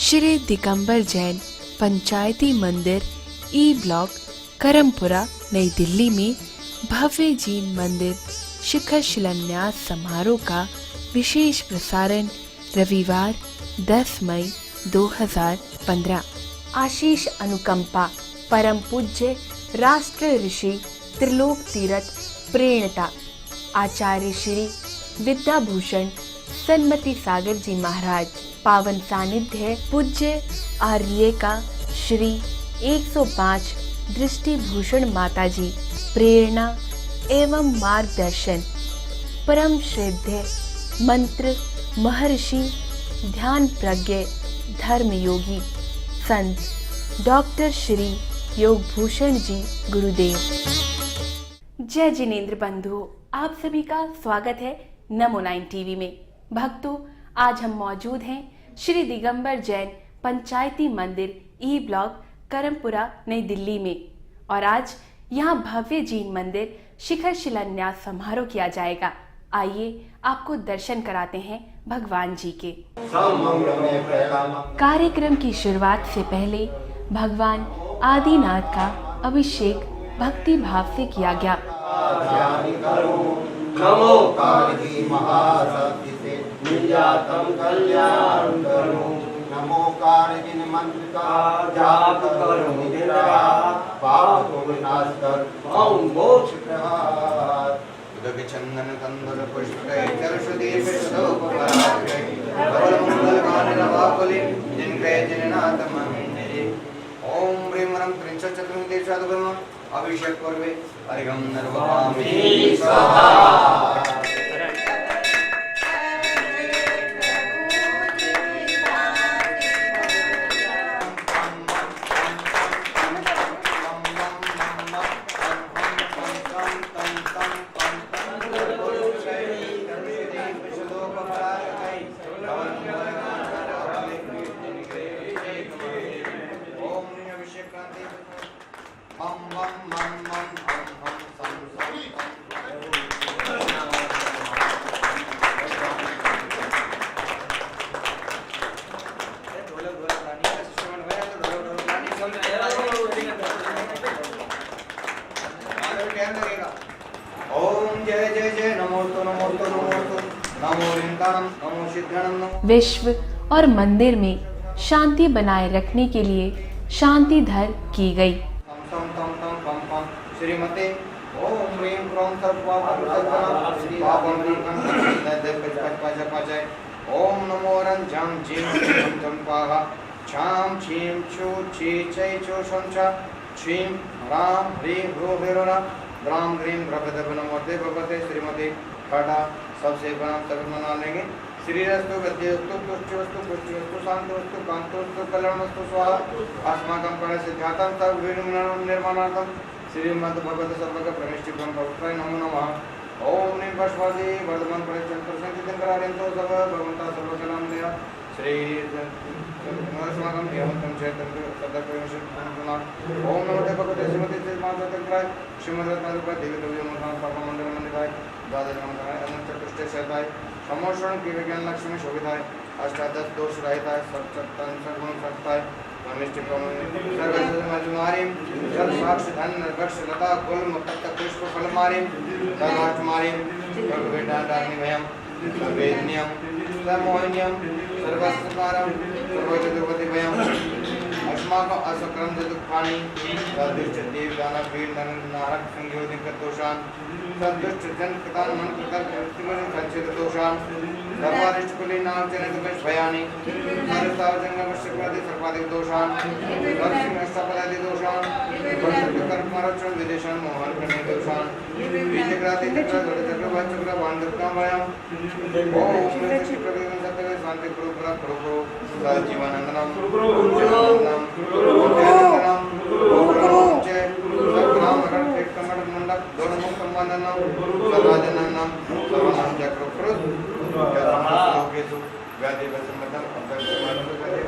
श्री दिगंबर जैन पंचायती मंदिर E block Karampura नई दिल्ली में भव्य जैन मंदिर शिखर शिलान्यास समारोह का विशेष प्रसारण रविवार 10 मई 2015। आशीष अनुकंपा परम पूज्य राष्ट्र ऋषि त्रिलोक तीर्थ प्रेरणता आचार्य श्री विद्याभूषण सन्मति सागर जी महाराज, पावन सानिध्य पूज्य आर्य का श्री 105 दृष्टि भूषण माता जी, प्रेरणा एवं मार्गदर्शन परम श्रद्धेय मंत्र महर्षि ध्यान प्रज्ञ धर्म योगी संत डॉक्टर श्री योग भूषण जी गुरुदेव। जय जिनेन्द्र बंधुओं, आप सभी का स्वागत है नमो 9 टीवी में। भक्तों, आज हम मौजूद हैं श्री दिगंबर जैन पंचायती मंदिर ई ब्लॉक करमपुरा नई दिल्ली में और आज यहाँ भव्य जैन मंदिर शिखर शिलान्यास समारोह किया जाएगा। आइए आपको दर्शन कराते हैं भगवान जी के। कार्यक्रम की शुरुआत से पहले भगवान आदिनाथ का अभिषेक भक्ति भाव से किया गया। नमो कारजिन मंत्र का जाप करो निद्रा, पाप को विनाश कर ओम मोक्ष प्रहार। उदक चंदन कंदर पुष्प चरसुदीप शोभपराग्रे, धवल मंगल गान रवाकुले जिनके जिननाथ मंदिरे। ओम ह्रीं रं क्रीं चतुर्मुखी साधुगम अभिषेक करवे हरिगम नर्वकामी स्वाहा। विश्व और मंदिर में शांति बनाए रखने के लिए शांति धर की गई। श्रीमते ओम ह्रीं ओम नमो रंजम जीं चंपाहा छाम छीम छु छी चै चो संचा छीम राम ह्रीं ह्रो राम ह्रीं भगवते नमोते भगवते श्रीमते ठाठा सबसे प्रणाम सभी मना लेंगे। श्रीरस्तु गद्यस्तु पुष्टिवस्तु पुष्टिवस्तु शांतिवस्तु कांतवस्तु कल्याणवस्तु स्वाहा। अस्माकं प्रणसिद्ध्यार्थं सर्वविघ्न निर्माणार्थं श्रीमद् भगवते सर्वज्ञ परमेष्टि ब्रह्म पवित्राय नमो नमः। ओम नीम पशुपति वर्धमान परिचंद्र संकीर्तनकार्यंतो सब भगवंता सर्वकलामया श्री अस्माकं एवं चैतन्य सदाप्रवेश ओम नमो भगवते श्रीमती श्रीमातंत्राय श्रीमद्रत्नाय देवी देवी मंगल पाप मंडल मंदिराय द्वादश मंगलाय अनंत चतुष्टय सहताय समोषण की विज्ञान लक्ष्मी शोभिताय अष्टादश दोष रहिताय सत्सत्तन सर्वं सत्ताय परमेष्टि सर्वसमारी जल साक्ष धन वृक्ष लता गुल्म पत्त पुष्प फलमारी सर्वाष्टमारी सर्ववेदांताग्निमयम् सर्वेज्ञम् सर्वमोहिनीयम् सर्वस्वकारम् सर्वजगद्पतिभयम् अस्माकं असक्रम दुःखानि सदुष्ट देव दानव वीर नारक संयोगिक दोषान् सदुष्ट जन कृतान मन कृत प्रतिमन संचित दोषान् सर्वारिष्ट कुलीनां जनित भयानि सर्वताव जंगम शिवादि सर्वाधिक दोषान् लक्ष्मी अष्टपदादि दोषान् कर्तव्य कर्म रक्षण विदेशान् मोहन करने दोषान् बीजग्राति चक्र गढ़ चक्र चक्र बांधवता भयम् ओम श्री प्रभु सत्य शांति प्रभु जीवानंदनम सतनाम रट एक कमर मंडप दोनों मुख संबंधनम सर्वजननम सर्वनाम चक्रप्रद केतु व्याधि वसमतम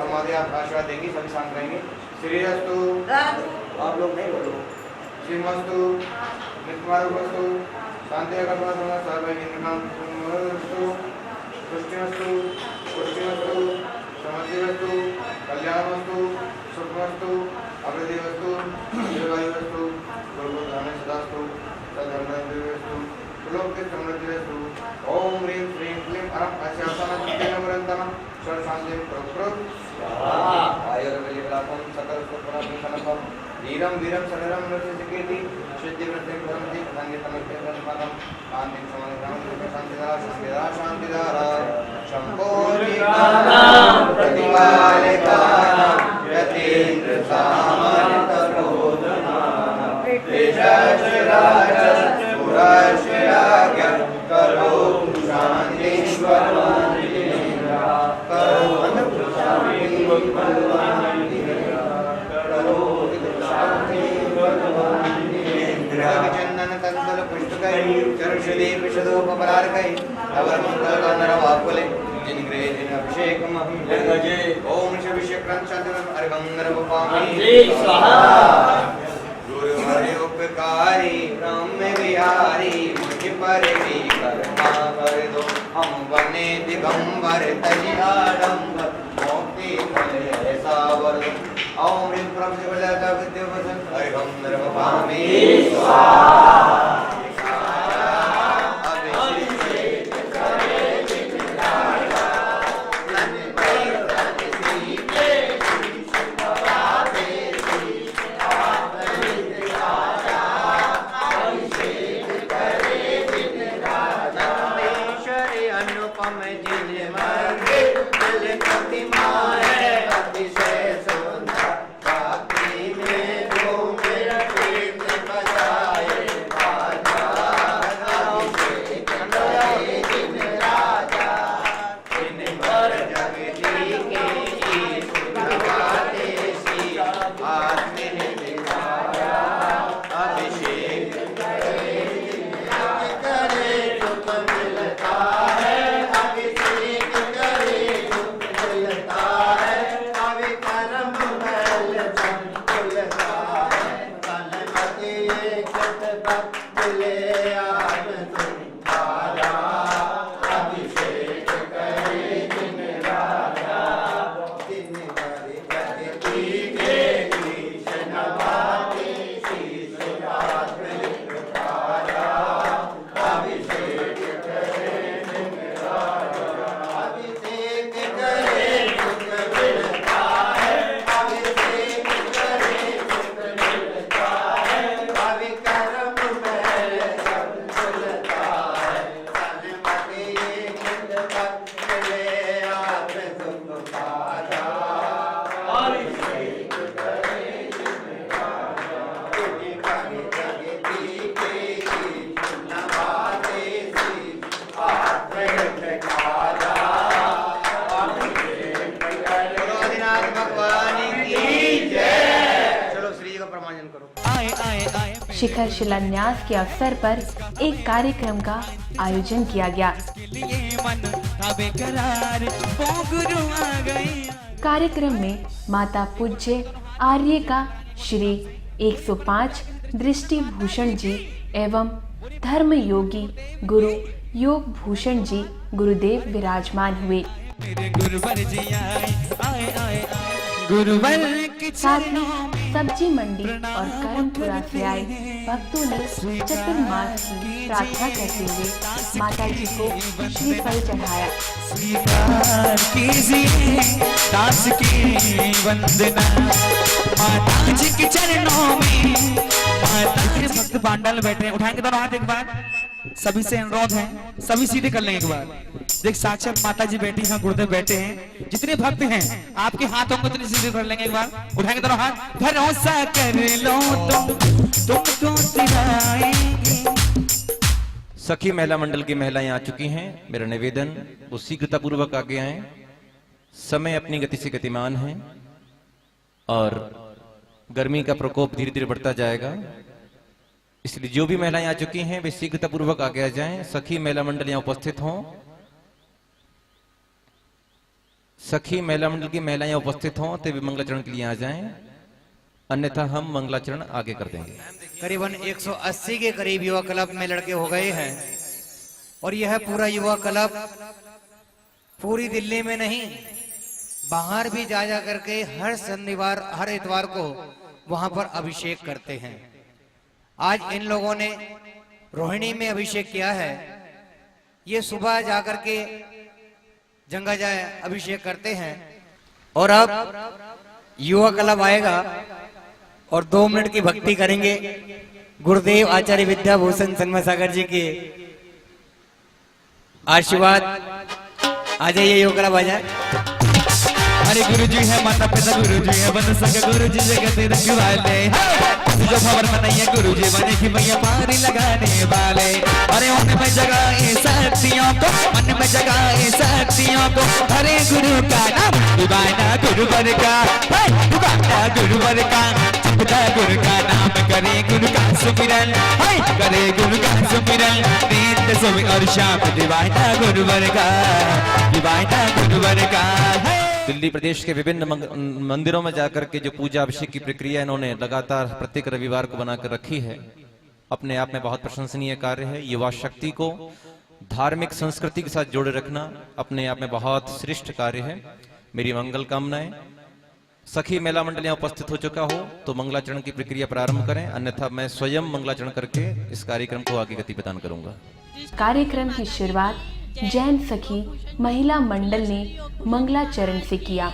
हमारे आप आशीर्वाद देंगे, सभी शांत रहेंगे। श्रीरस्तु आप लोग नहीं बोलो श्रीमस्तु नित्यारुस्तु शांति अगर्भवस्तु सर्वैर्निकं पुष्टिमस्तु पुष्टिमस्तु समृद्धिमस्तु कल्याणमस्तु सुखमस्तु अवृद्धिवस्तु दीर्घायुवस्तु गुरुधाने सदास्तु सधर्मस्तु लोके समृद्धिस्तु ओम ह्रीं श्रीं क्लीं अरं अस्यासनम शांति प्रकृत आयुर्वेदिकलापम सकल सुखपरम धीरम वीरम सरलम नृत्यति सिद्धिवृत्तिं भरन्ति धन्य तमस्ते धन्यपदम शांति समाधानं शांतिदा शांतिदारा शंभो प्रतिपालिकानां यतीन्द्र सामन्त प्रबोधनानां तेजस्विराजस्फुरस्विराज्ञ करो शांति चंदन कंदल पुष्पकै चर्षदीप शतोपरार्कै अवर मंगल कानर वाकुले जिन ग्रह जिन अभिषेक महं जगजे ओम शिवशक्रांत चंद्रम अर्गंगर वपामि स्वाहा गुरु हरि उपकारी ब्रह्म विहारी मुझ पर भी करुणा कर दो हम बने दिगंबर तजी आडंबर मोक्ति फले ऐसा वर दो ओम ह्रीं प्रभुदेवता विद्यावसन अर्गंगर वपामि स्वाहा शिखर शिलान्यास के अवसर पर एक कार्यक्रम का आयोजन किया गया। कार्यक्रम में माता पूज्य आर्य का श्री 105 दृष्टि भूषण जी एवं धर्म योगी गुरु योग भूषण जी गुरुदेव विराजमान हुए। साथ ही सब्जी मंडी और करमपुरा से आए भक्तों ने चतुर्मास की प्रार्थना करते हुए माता जी को श्रीफल चढ़ाया। स्वीकार कीजिए दास की वंदना माता जी के चरणों में। माता के भक्त पांडल बैठे हैं, उठाएंगे दोनों हाथ एक बार। सभी से अनुरोध है, सभी सीधे कर लेंगे एक बार। देख साक्षात माता जी बैठी हैं, गुरुदेव बैठे हैं। जितने भक्त हैं आपके हाथ होंगे उतने सीधे कर लेंगे एक बार। उठाएंगे दोनों हाथ। भरोसा कर लो तुमको सिलाएंगे। सखी महिला मंडल की महिलाएं आ चुकी हैं। मेरा निवेदन वो शीघ्रता पूर्वक आगे आए। समय अपनी गति से गतिमान है और गर्मी का प्रकोप धीरे धीरे बढ़ता जाएगा, इसलिए जो भी महिलाएं आ चुकी हैं वे शीघ्रता पूर्वक आगे आ जाएं। सखी महिला मंडल यहां उपस्थित हों। सखी महिला मंडल की महिलाएं उपस्थित हों तो वे मंगलाचरण के लिए आ जाएं, अन्यथा हम मंगलाचरण आगे कर देंगे। करीबन 180 के करीब युवा क्लब में लड़के हो गए हैं और यह पूरा युवा क्लब पूरी दिल्ली में नहीं बाहर भी जा जा करके हर शनिवार हर इतवार को वहां पर अभिषेक करते हैं। आज इन लोगों ने रोहिणी में अभिषेक किया है। ये सुबह जाकर के जंगा जाए अभिषेक करते हैं और अब युवा क्लब आएगा और 2 मिनट की भक्ति करेंगे। गुरुदेव आचार्य विद्याभूषण सन्मासागर जी के आशीर्वाद। आ जाइए युवा क्लब आ जाए। अरे गुरु जी है माता पिता, गुरु जी है बन सके, गुरु जी जगत रखवाले। जो खबर बनाइए गुरु जी बने की भैया पारी लगाने वाले। अरे मन में जगाए शक्तियों को, मन में जगाए शक्तियों को। हरे गुरु का नाम दुबाना गुरुवर का, दुबाना गुरुवर का। जपता गुरु का नाम करे गुरु का सुमिरन, करे गुरु का सुमिरन। नित्य सुबह और शाम दिवाना गुरुवर का, दिवाना गुरुवर का। दिल्ली प्रदेश के विभिन्न मंदिरों में जाकर के जो पूजा अभिषेक की प्रक्रिया इन्होंने लगातार प्रत्येक रविवार को बनाकर रखी है, अपने आप में बहुत प्रशंसनीय कार्य है। युवा शक्ति को धार्मिक संस्कृति के साथ जोड़े रखना अपने आप में बहुत श्रेष्ठ कार्य है। मेरी मंगल कामनाएं। सखी महिला मंडल यहाँ उपस्थित हो चुका हो तो मंगलाचरण की प्रक्रिया प्रारंभ करें, अन्यथा मैं स्वयं मंगलाचरण करके इस कार्यक्रम को आगे गति प्रदान करूंगा। कार्यक्रम की शुरुआत जैन सखी महिला मंडल ने मंगलाचरण से किया।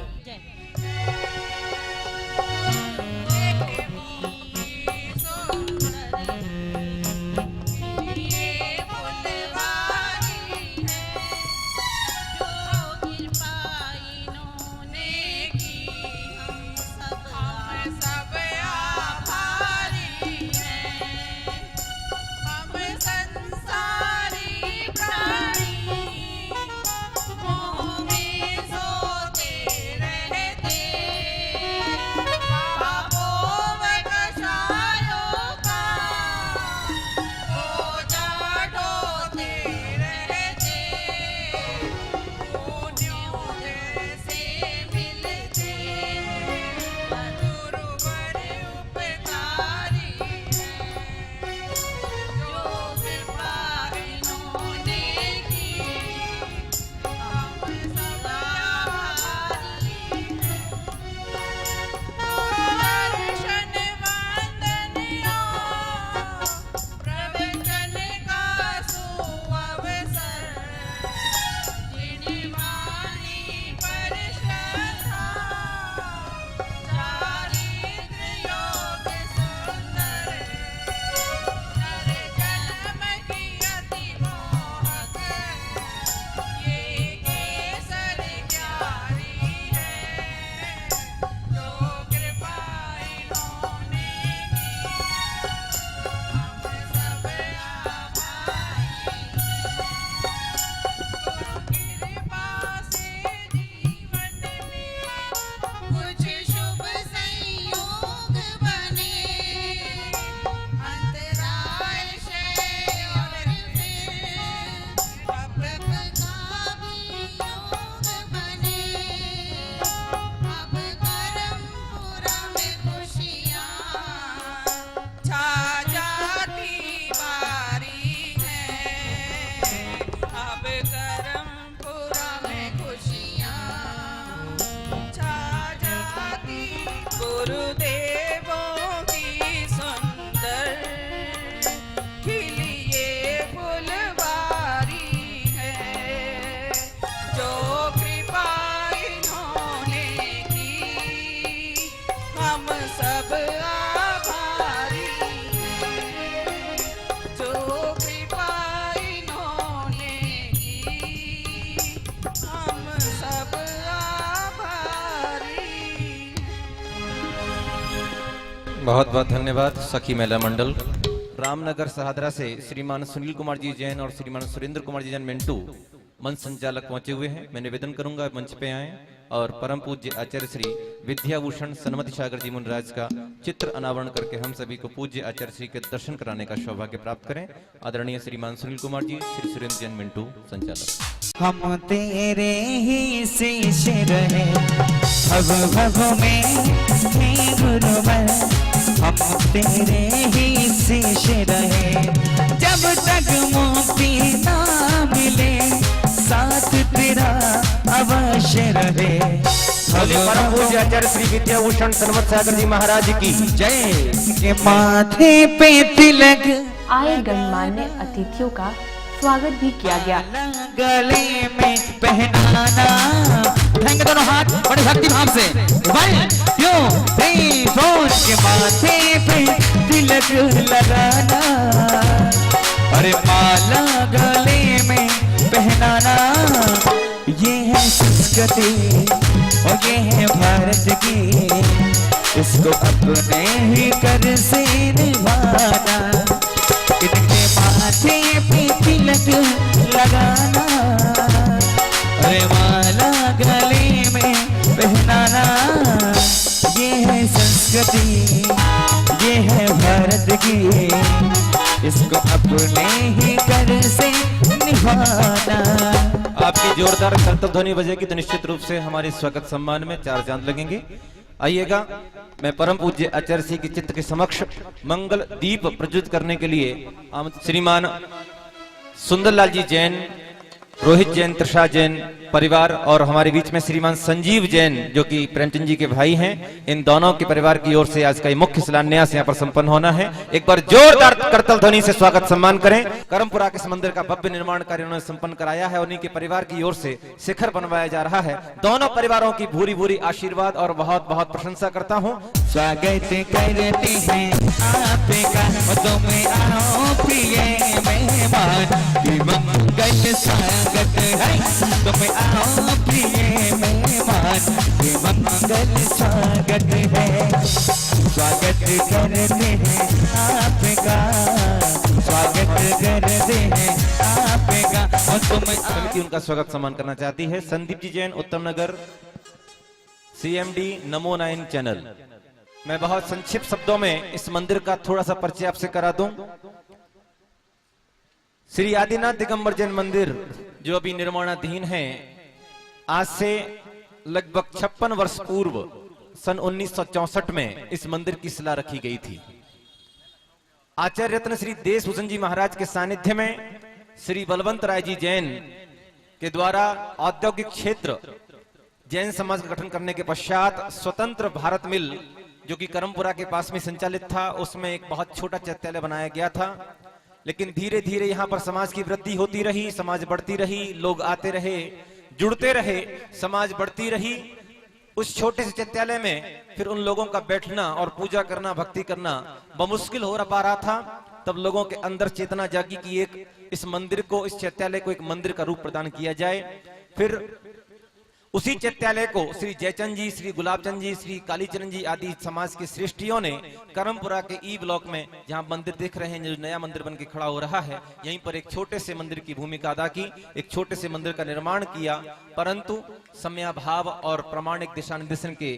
बहुत बहुत धन्यवाद। सखी महिला मंडल रामनगर सहादरा से श्रीमान सुनील कुमार जी जैन और श्रीमान सुरेंद्र कुमार जी जैन मिंटू मंच संचालक पहुंचे हुए हैं। मैं निवेदन करूंगा मंच पे आए और परम पूज्य आचार्य श्री विद्याभूषण सन्मति सागर जी मुनिराज का चित्र अनावरण करके हम सभी को पूज्य आचार्य श्री के दर्शन कराने का सौभाग्य प्राप्त करें। आदरणीय श्रीमान सुनील कुमार जी, श्री सुरेंद्र जैन मिंटू संचालक। हम तेरे ही शिष्य रहे भव भव में हे गुरुवर, हम तेरे ही शिष्य रहे जब तक मुक्ति ना मिले साथ मेरा अवश्य रहे। बोले परम पूज्य आचार्य श्री विद्याभूषण सन्मत सागर जी महाराज की जय। के माथे पे तिलक आए गणमान्य अतिथियों का स्वागत भी किया गया। गले में पहनाना। उठाएंगे दोनों हाथ बड़े भक्ति भाव से। 1 2 3 4 के माथे पे तिलक लगाना, अरे माला गले में पहनाना, ये है संस्कृति और ये है भारत की, इसको अपने ही कर से निभाना। इनके माथे पे तिलक लगाना, अरे माला गले में पहनाना, ये है संस्कृति, ये है भारत की, इसको अपने ही कर से निभाना। आपकी जोरदार करतब ध्वनि बजेगी तो निश्चित रूप से हमारे स्वागत सम्मान में 4 चांद लगेंगे। आइएगा, मैं परम पूज्य आचार्य श्री के चित्त के समक्ष मंगल दीप प्रज्वलित करने के लिए श्रीमान सुंदरलाल जी जैन, रोहित जैन, त्रिषा जैन परिवार और हमारे बीच में श्रीमान संजीव जैन जो कि प्रेमचंद जी के भाई हैं, इन दोनों के परिवार की ओर से आज का ये मुख्य शिलान्यास यहाँ पर संपन्न होना है। एक बार जोरदार करतल ध्वनि से स्वागत सम्मान करें। करमपुरा के इस मंदिर का भव्य निर्माण कार्य उन्होंने संपन्न कराया है, उन्हीं के परिवार की ओर से शिखर बनवाया जा रहा है। दोनों परिवारों की भूरी भूरी आशीर्वाद और बहुत बहुत प्रशंसा करता हूँ। स्वागत करते हैं आपका, तुम्हें आओ प्रिय मेहमान, कि मंगल स्वागत है, तुम्हें आओ प्रिय मेहमान, कि मंगल स्वागत है। स्वागत करते हैं आपका, स्वागत करते हैं आपका, और तुम्हें समिति उनका स्वागत सम्मान करना चाहती है। संदीप जी जैन, उत्तम नगर, CMD नमो 9 चैनल। मैं बहुत संक्षिप्त शब्दों में इस मंदिर का थोड़ा सा परिचय आपसे करा दूं। श्री आदिनाथ दिगंबर जैन मंदिर जो अभी निर्माणाधीन है, आज से लगभग 56 वर्ष पूर्व सन 1964 में इस मंदिर की शिला रखी गई थी। आचार्य रत्न श्री देशभूषण जी महाराज के सानिध्य में श्री बलवंत राय जी जैन के द्वारा औद्योगिक क्षेत्र जैन समाज का गठन करने के पश्चात स्वतंत्र भारत मिल जो कि करमपुरा के पास में संचालित था, उसमें एक बहुत छोटा चैत्यालय बनाया गया था। लेकिन धीरे धीरे यहाँ पर समाज की वृद्धि होती रही, समाज बढ़ती रही, लोग आते रहे, जुड़ते रहे, समाज बढ़ती रही। उस छोटे से चैत्यालय में फिर उन लोगों का बैठना और पूजा करना, भक्ति करना बमुश्किल हो पा रहा था। तब लोगों के अंदर चेतना जागी कि एक इस मंदिर को, इस चैत्यालय को एक मंदिर का रूप प्रदान किया जाए। फिर उसी चैत्यालय को श्री जयचंद जी, श्री गुलाबचंद जी, श्री कालीचरण जी आदि समाज के श्रेष्ठियों ने करमपुरा के ई ब्लॉक में, जहां मंदिर देख रहे हैं, जो नया मंदिर बन के खड़ा हो रहा है, यहीं पर एक छोटे से मंदिर की भूमिका अदा की, एक छोटे से मंदिर का निर्माण किया। परंतु समयाभाव और प्रामाणिक दिशा निर्देशन के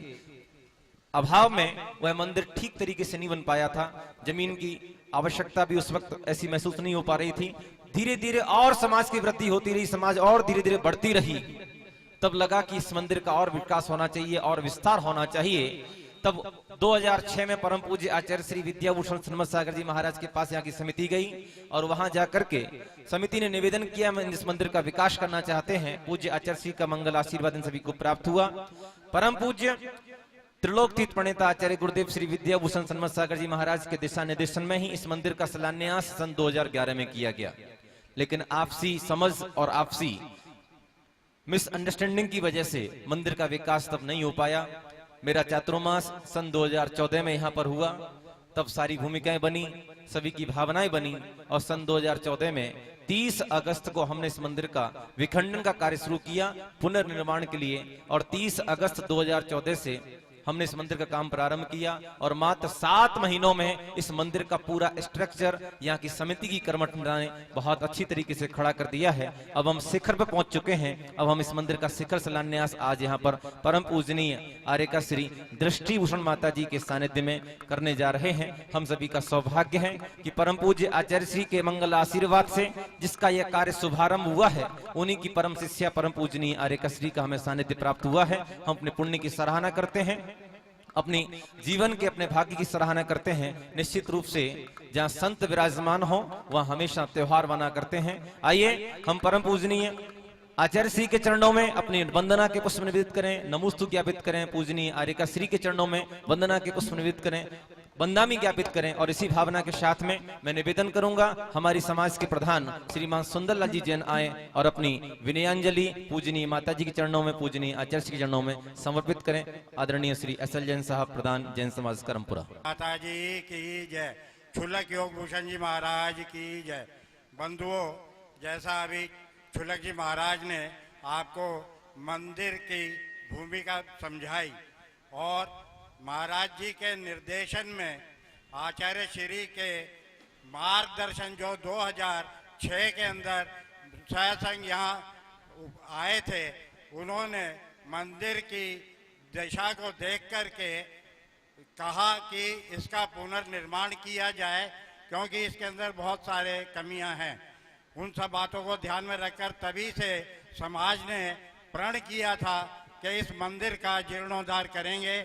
अभाव में वह मंदिर ठीक तरीके से नहीं बन पाया था। जमीन की आवश्यकता भी उस वक्त ऐसी महसूस नहीं हो पा रही थी। धीरे धीरे और समाज की वृद्धि होती रही, समाज और धीरे धीरे बढ़ती रही। तब लगा कि इस मंदिर का और विकास होना चाहिए और विस्तार होना चाहिए। तब 2006 में परम पूज्य आचार्य श्री विद्याभूषण सन्मत सागर जी महाराज के पास यहाँ की समिति गई और वहां जाकर के समिति ने निवेदन किया, मैं इस मंदिर का विकास करना चाहते हैं। पूज्य आचार्य श्री का मंगल आशीर्वाद इन सभी को प्राप्त हुआ। परम पूज्य त्रिलोक तीर्थ प्रणेता आचार्य गुरुदेव श्री विद्याभूषण सन्मत सागर जी महाराज के दिशा निर्देशन में ही इस मंदिर का शिलान्यास सन 2011 में किया गया। लेकिन आपसी समझ और आपसी मिसअंडरस्टैंडिंग की वजह से मंदिर का विकास तब नहीं हो पाया। मेरा चातुर्मास सन 2014 में यहाँ पर हुआ, तब सारी भूमिकाएं बनी, सभी की भावनाएं बनी और सन 2014 में 30 अगस्त को हमने इस मंदिर का विखंडन का कार्य शुरू किया पुनर्निर्माण के लिए। और 30 अगस्त 2014 से हमने इस मंदिर का काम प्रारंभ किया और मात्र 7 महीनों में इस मंदिर का पूरा स्ट्रक्चर, यहाँ की समिति की कर्मठता ने बहुत अच्छी तरीके से खड़ा कर दिया है। अब हम शिखर पर पहुंच चुके हैं। अब हम इस मंदिर का शिखर शिलान्यास आज यहाँ पर परम पूजनीय आर्यका श्री दृष्टिभूषण माता जी के सानिध्य में करने जा रहे हैं। हम सभी का सौभाग्य है कि परम पूज्य आचार्य श्री के मंगल आशीर्वाद से जिसका यह कार्य शुभारंभ हुआ है, उन्हीं की परम शिष्या परम पूजनीय आर्यका श्री का हमें सानिध्य प्राप्त हुआ है। हम अपने पुण्य की सराहना करते हैं, अपनी जीवन के अपने भाग्य की सराहना करते हैं। निश्चित रूप से जहां संत विराजमान हो वहां हमेशा त्योहार मना करते हैं। आइए हम परम पूजनीय आचार्य श्री के चरणों में अपनी वंदना के पुष्प निवेदित करें, नमोस्तु ज्ञापित करें, पूजनीय आर्यका श्री के चरणों में वंदना के पुष्प निवेदित करें, वंदामी ज्ञापित करें। और इसी भावना के साथ में मैं निवेदन करूंगा हमारी समाज के प्रधान श्रीमान सुंदरलाल जी जैन आए और अपनी विनयांजलि पूजनीय माता जी के चरणों में, पूजनीय आचार्य श्री के चरणों में समर्पित करें। आदरणीय श्री SL जैन साहब, प्रधान जैन समाज करमपुरा। माता जी की जय, छुलक योग भूषण जी महाराज की जय। बंधुओं, जैसा अभी छुलक जी महाराज ने आपको मंदिर की भूमिका समझाई और महाराज जी के निर्देशन में आचार्य श्री के मार्गदर्शन जो 2006 के अंदर सत्संग यहाँ आए थे, उन्होंने मंदिर की दिशा को देख करके कहा कि इसका पुनर्निर्माण किया जाए, क्योंकि इसके अंदर बहुत सारे कमियां हैं। उन सब बातों को ध्यान में रखकर तभी से समाज ने प्रण किया था कि इस मंदिर का जीर्णोद्धार करेंगे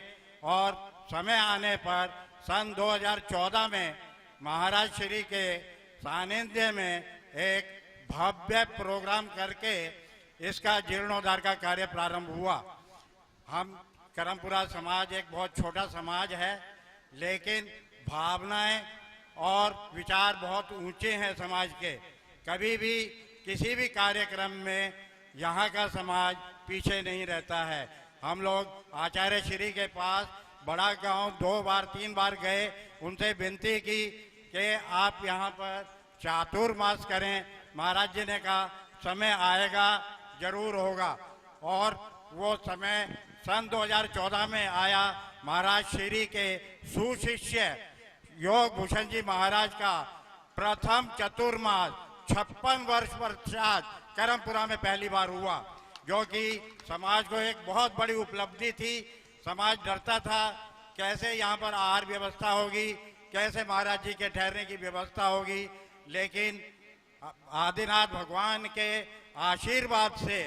और समय आने पर सन 2014 में महाराज श्री के सानिध्य में एक भव्य प्रोग्राम करके इसका जीर्णोद्धार का कार्य प्रारंभ हुआ। हम करमपुरा समाज एक बहुत छोटा समाज है, लेकिन भावनाएं और विचार बहुत ऊंचे हैं समाज के। कभी भी किसी भी कार्यक्रम में यहाँ का समाज पीछे नहीं रहता है। हम लोग आचार्य श्री के पास बड़ा गांव 2 बार 3 बार गए, उनसे विनती की कि आप यहाँ पर चातुर्मास करें। महाराज जी ने कहा समय आएगा, जरूर होगा। और वो समय सन 2014 में आया। महाराज श्री के सुशिष्य योग भूषण जी महाराज का प्रथम चतुर्मास 56 वर्ष पश्चात करमपुरा में पहली बार हुआ, जो कि समाज को एक बहुत बड़ी उपलब्धि थी। समाज डरता था कैसे यहाँ पर आहार व्यवस्था होगी, कैसे महाराज जी के ठहरने की व्यवस्था होगी, लेकिन आदिनाथ भगवान के आशीर्वाद से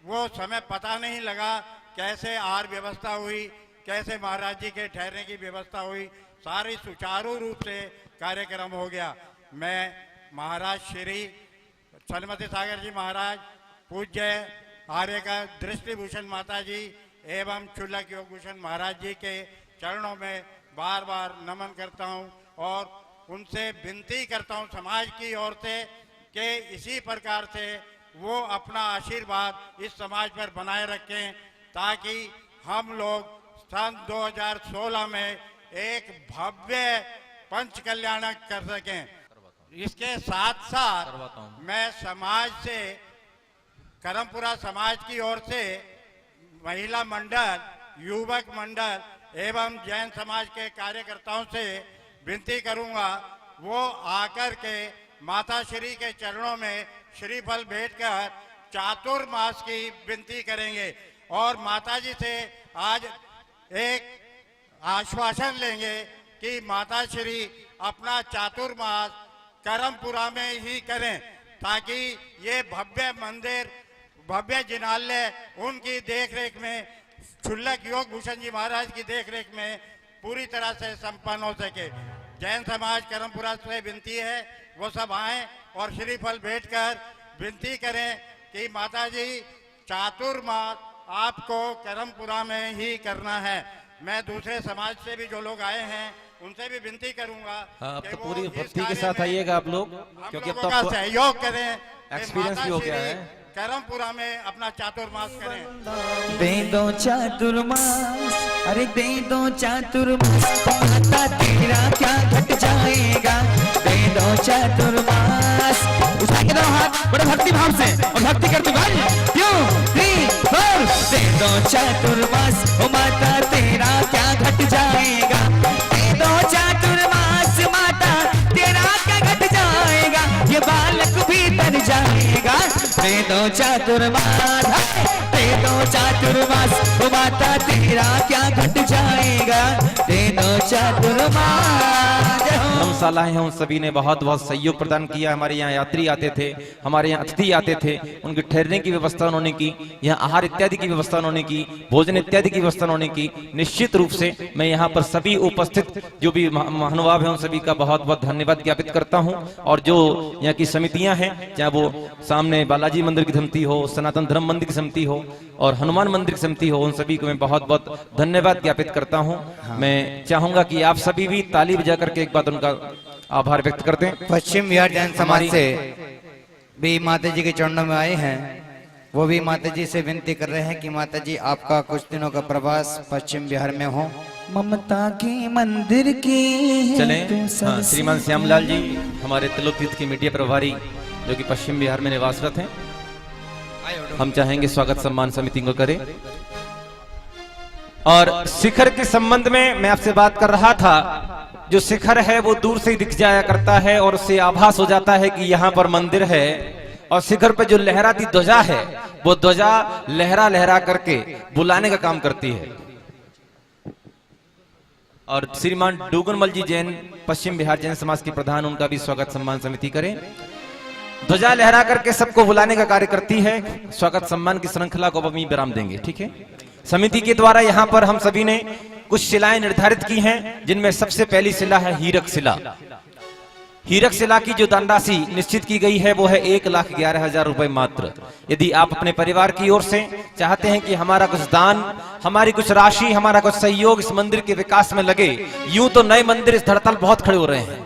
वो समय पता नहीं लगा कैसे आहार व्यवस्था हुई, कैसे महाराज जी के ठहरने की व्यवस्था हुई। सारी सुचारू रूप से कार्यक्रम हो गया। मैं महाराज श्री सन्मति सागर जी महाराज, पूज्य आर्य का दृष्टिभूषण माता जी एवं छुलक योग भूषण महाराज जी के चरणों में बार बार नमन करता हूं और उनसे विनती करता हूं समाज की ओर से कि इसी प्रकार से वो अपना आशीर्वाद इस समाज पर बनाए रखें, ताकि हम लोग सन 2016 में एक भव्य पंच कल्याणक कर सकें। इसके साथ साथ मैं समाज से, करमपुरा समाज की ओर से महिला मंडल, युवक मंडल एवं जैन समाज के कार्यकर्ताओं से विनती करूंगा, वो आकर के माता श्री के चरणों में श्रीफल भेंट कर चातुर्मास की विनती करेंगे और माता जी से आज एक आश्वासन लेंगे कि माता श्री अपना चातुर्मास करमपुरा में ही करें, ताकि ये भव्य मंदिर, भव्य जिनालय उनकी देखरेख में, छुल्लक योग भूषण जी महाराज की देखरेख में पूरी तरह से संपन्न हो सके। जैन समाज करमपुरा से विनती है वो सब आए और श्रीफल भेंट कर विनती करें कि माता जी चातुर्मास आपको करमपुरा में ही करना है। मैं दूसरे समाज से भी जो लोग आए हैं उनसे भी विनती करूंगा अब कि तो वो पूरी इस भक्ति के कार्य साथ में आइएगा आप लोग, हम क्योंकि अब लोगों तो का आपको सहयोग करें, एक्सपीरियंस भी हो गया है। करमपुरा में अपना चातुर्मास करें। दे दो चातुर्मास, अरे दे दो चातुर्मास, माता तेरा क्या घट जाएगा। दे दो चातुर्मास, उठा के दो हाथ बड़े भक्ति भाव से और भक्ति करते हुए 1 2 3 4। दे दो चातुर्मास, ओ माता तेरा क्या घट जाएगा। दे दो चातुर्मास, माता तेरा क्या घट जाएगा। ये बालक भी तर जाएगा। दे दो चातुर्मास, दे दो चातुर्मास, ओ माता तेरा क्या घट जाएगा। दे दो चातुर्मास। धर्मशालाएं हैं उन सभी ने बहुत बहुत सहयोग प्रदान किया। हमारे यहाँ यात्री आते थे, हमारे यहाँ अतिथि आते थे, उनके ठहरने की व्यवस्था उन्होंने की, यहाँ आहार इत्यादि की व्यवस्था उन्होंने की, भोजन इत्यादि की व्यवस्था उन्होंने की। निश्चित रूप से मैं यहाँ पर सभी उपस्थित जो भी महानुभाव हैं उन सभी का बहुत बहुत धन्यवाद ज्ञापित करता हूँ। और जो यहाँ की समितियां हैं, चाहे वो सामने बालाजी मंदिर की समिति हो, सनातन धर्म मंदिर की समिति हो और हनुमान मंदिर की समिति हो, उन सभी को मैं बहुत बहुत धन्यवाद ज्ञापित करता हूँ। मैं चाहूंगा कि आप सभी भी ताली बजा करके एक बात उनका आभार व्यक्त करते हैं। पश्चिम बिहार जैन समाज से भी माता जी के चरणों में आए हैं, वो भी माता जी से विनती कर रहे हैं कि माता जी आपका कुछ दिनों का प्रवास पश्चिम बिहार में हो। ममता की मंदिर की चले श्रीमान श्यामलाल जी हमारे तिलोक तीर्थ की मीडिया प्रभारी जो कि पश्चिम बिहार में निवासरत हैं, हम चाहेंगे स्वागत सम्मान समिति को करें। और शिखर के संबंध में मैं आपसे बात कर रहा था, जो शिखर है वो दूर से ही दिख जाया करता है और उससे आभास हो जाता है कि यहाँ पर मंदिर है। और शिखर पे जो लहराती ध्वजा है वो ध्वजा लहरा लहरा करके बुलाने का काम करती है। और श्रीमान डूगनमल जी जैन पश्चिम बिहार जैन समाज के प्रधान, उनका भी स्वागत सम्मान समिति करें। ध्वजा लहरा करके सबको बुलाने का कार्य करती है। स्वागत सम्मान की श्रृंखला को अब हम विराम देंगे, ठीक है। समिति के द्वारा यहाँ पर हम सभी ने कुछ शिलाएं निर्धारित की हैं, जिनमें सबसे पहली शिला है हीरक शिला। हीरक शिला की जो धनराशि निश्चित की गई है वो है 1,11,000 रुपए मात्र। यदि आप अपने परिवार की ओर से चाहते हैं कि हमारा कुछ दान, हमारी कुछ राशि, हमारा कुछ सहयोग इस मंदिर के विकास में लगे, यूं तो नए मंदिर इस धरातल बहुत खड़े हो रहे हैं,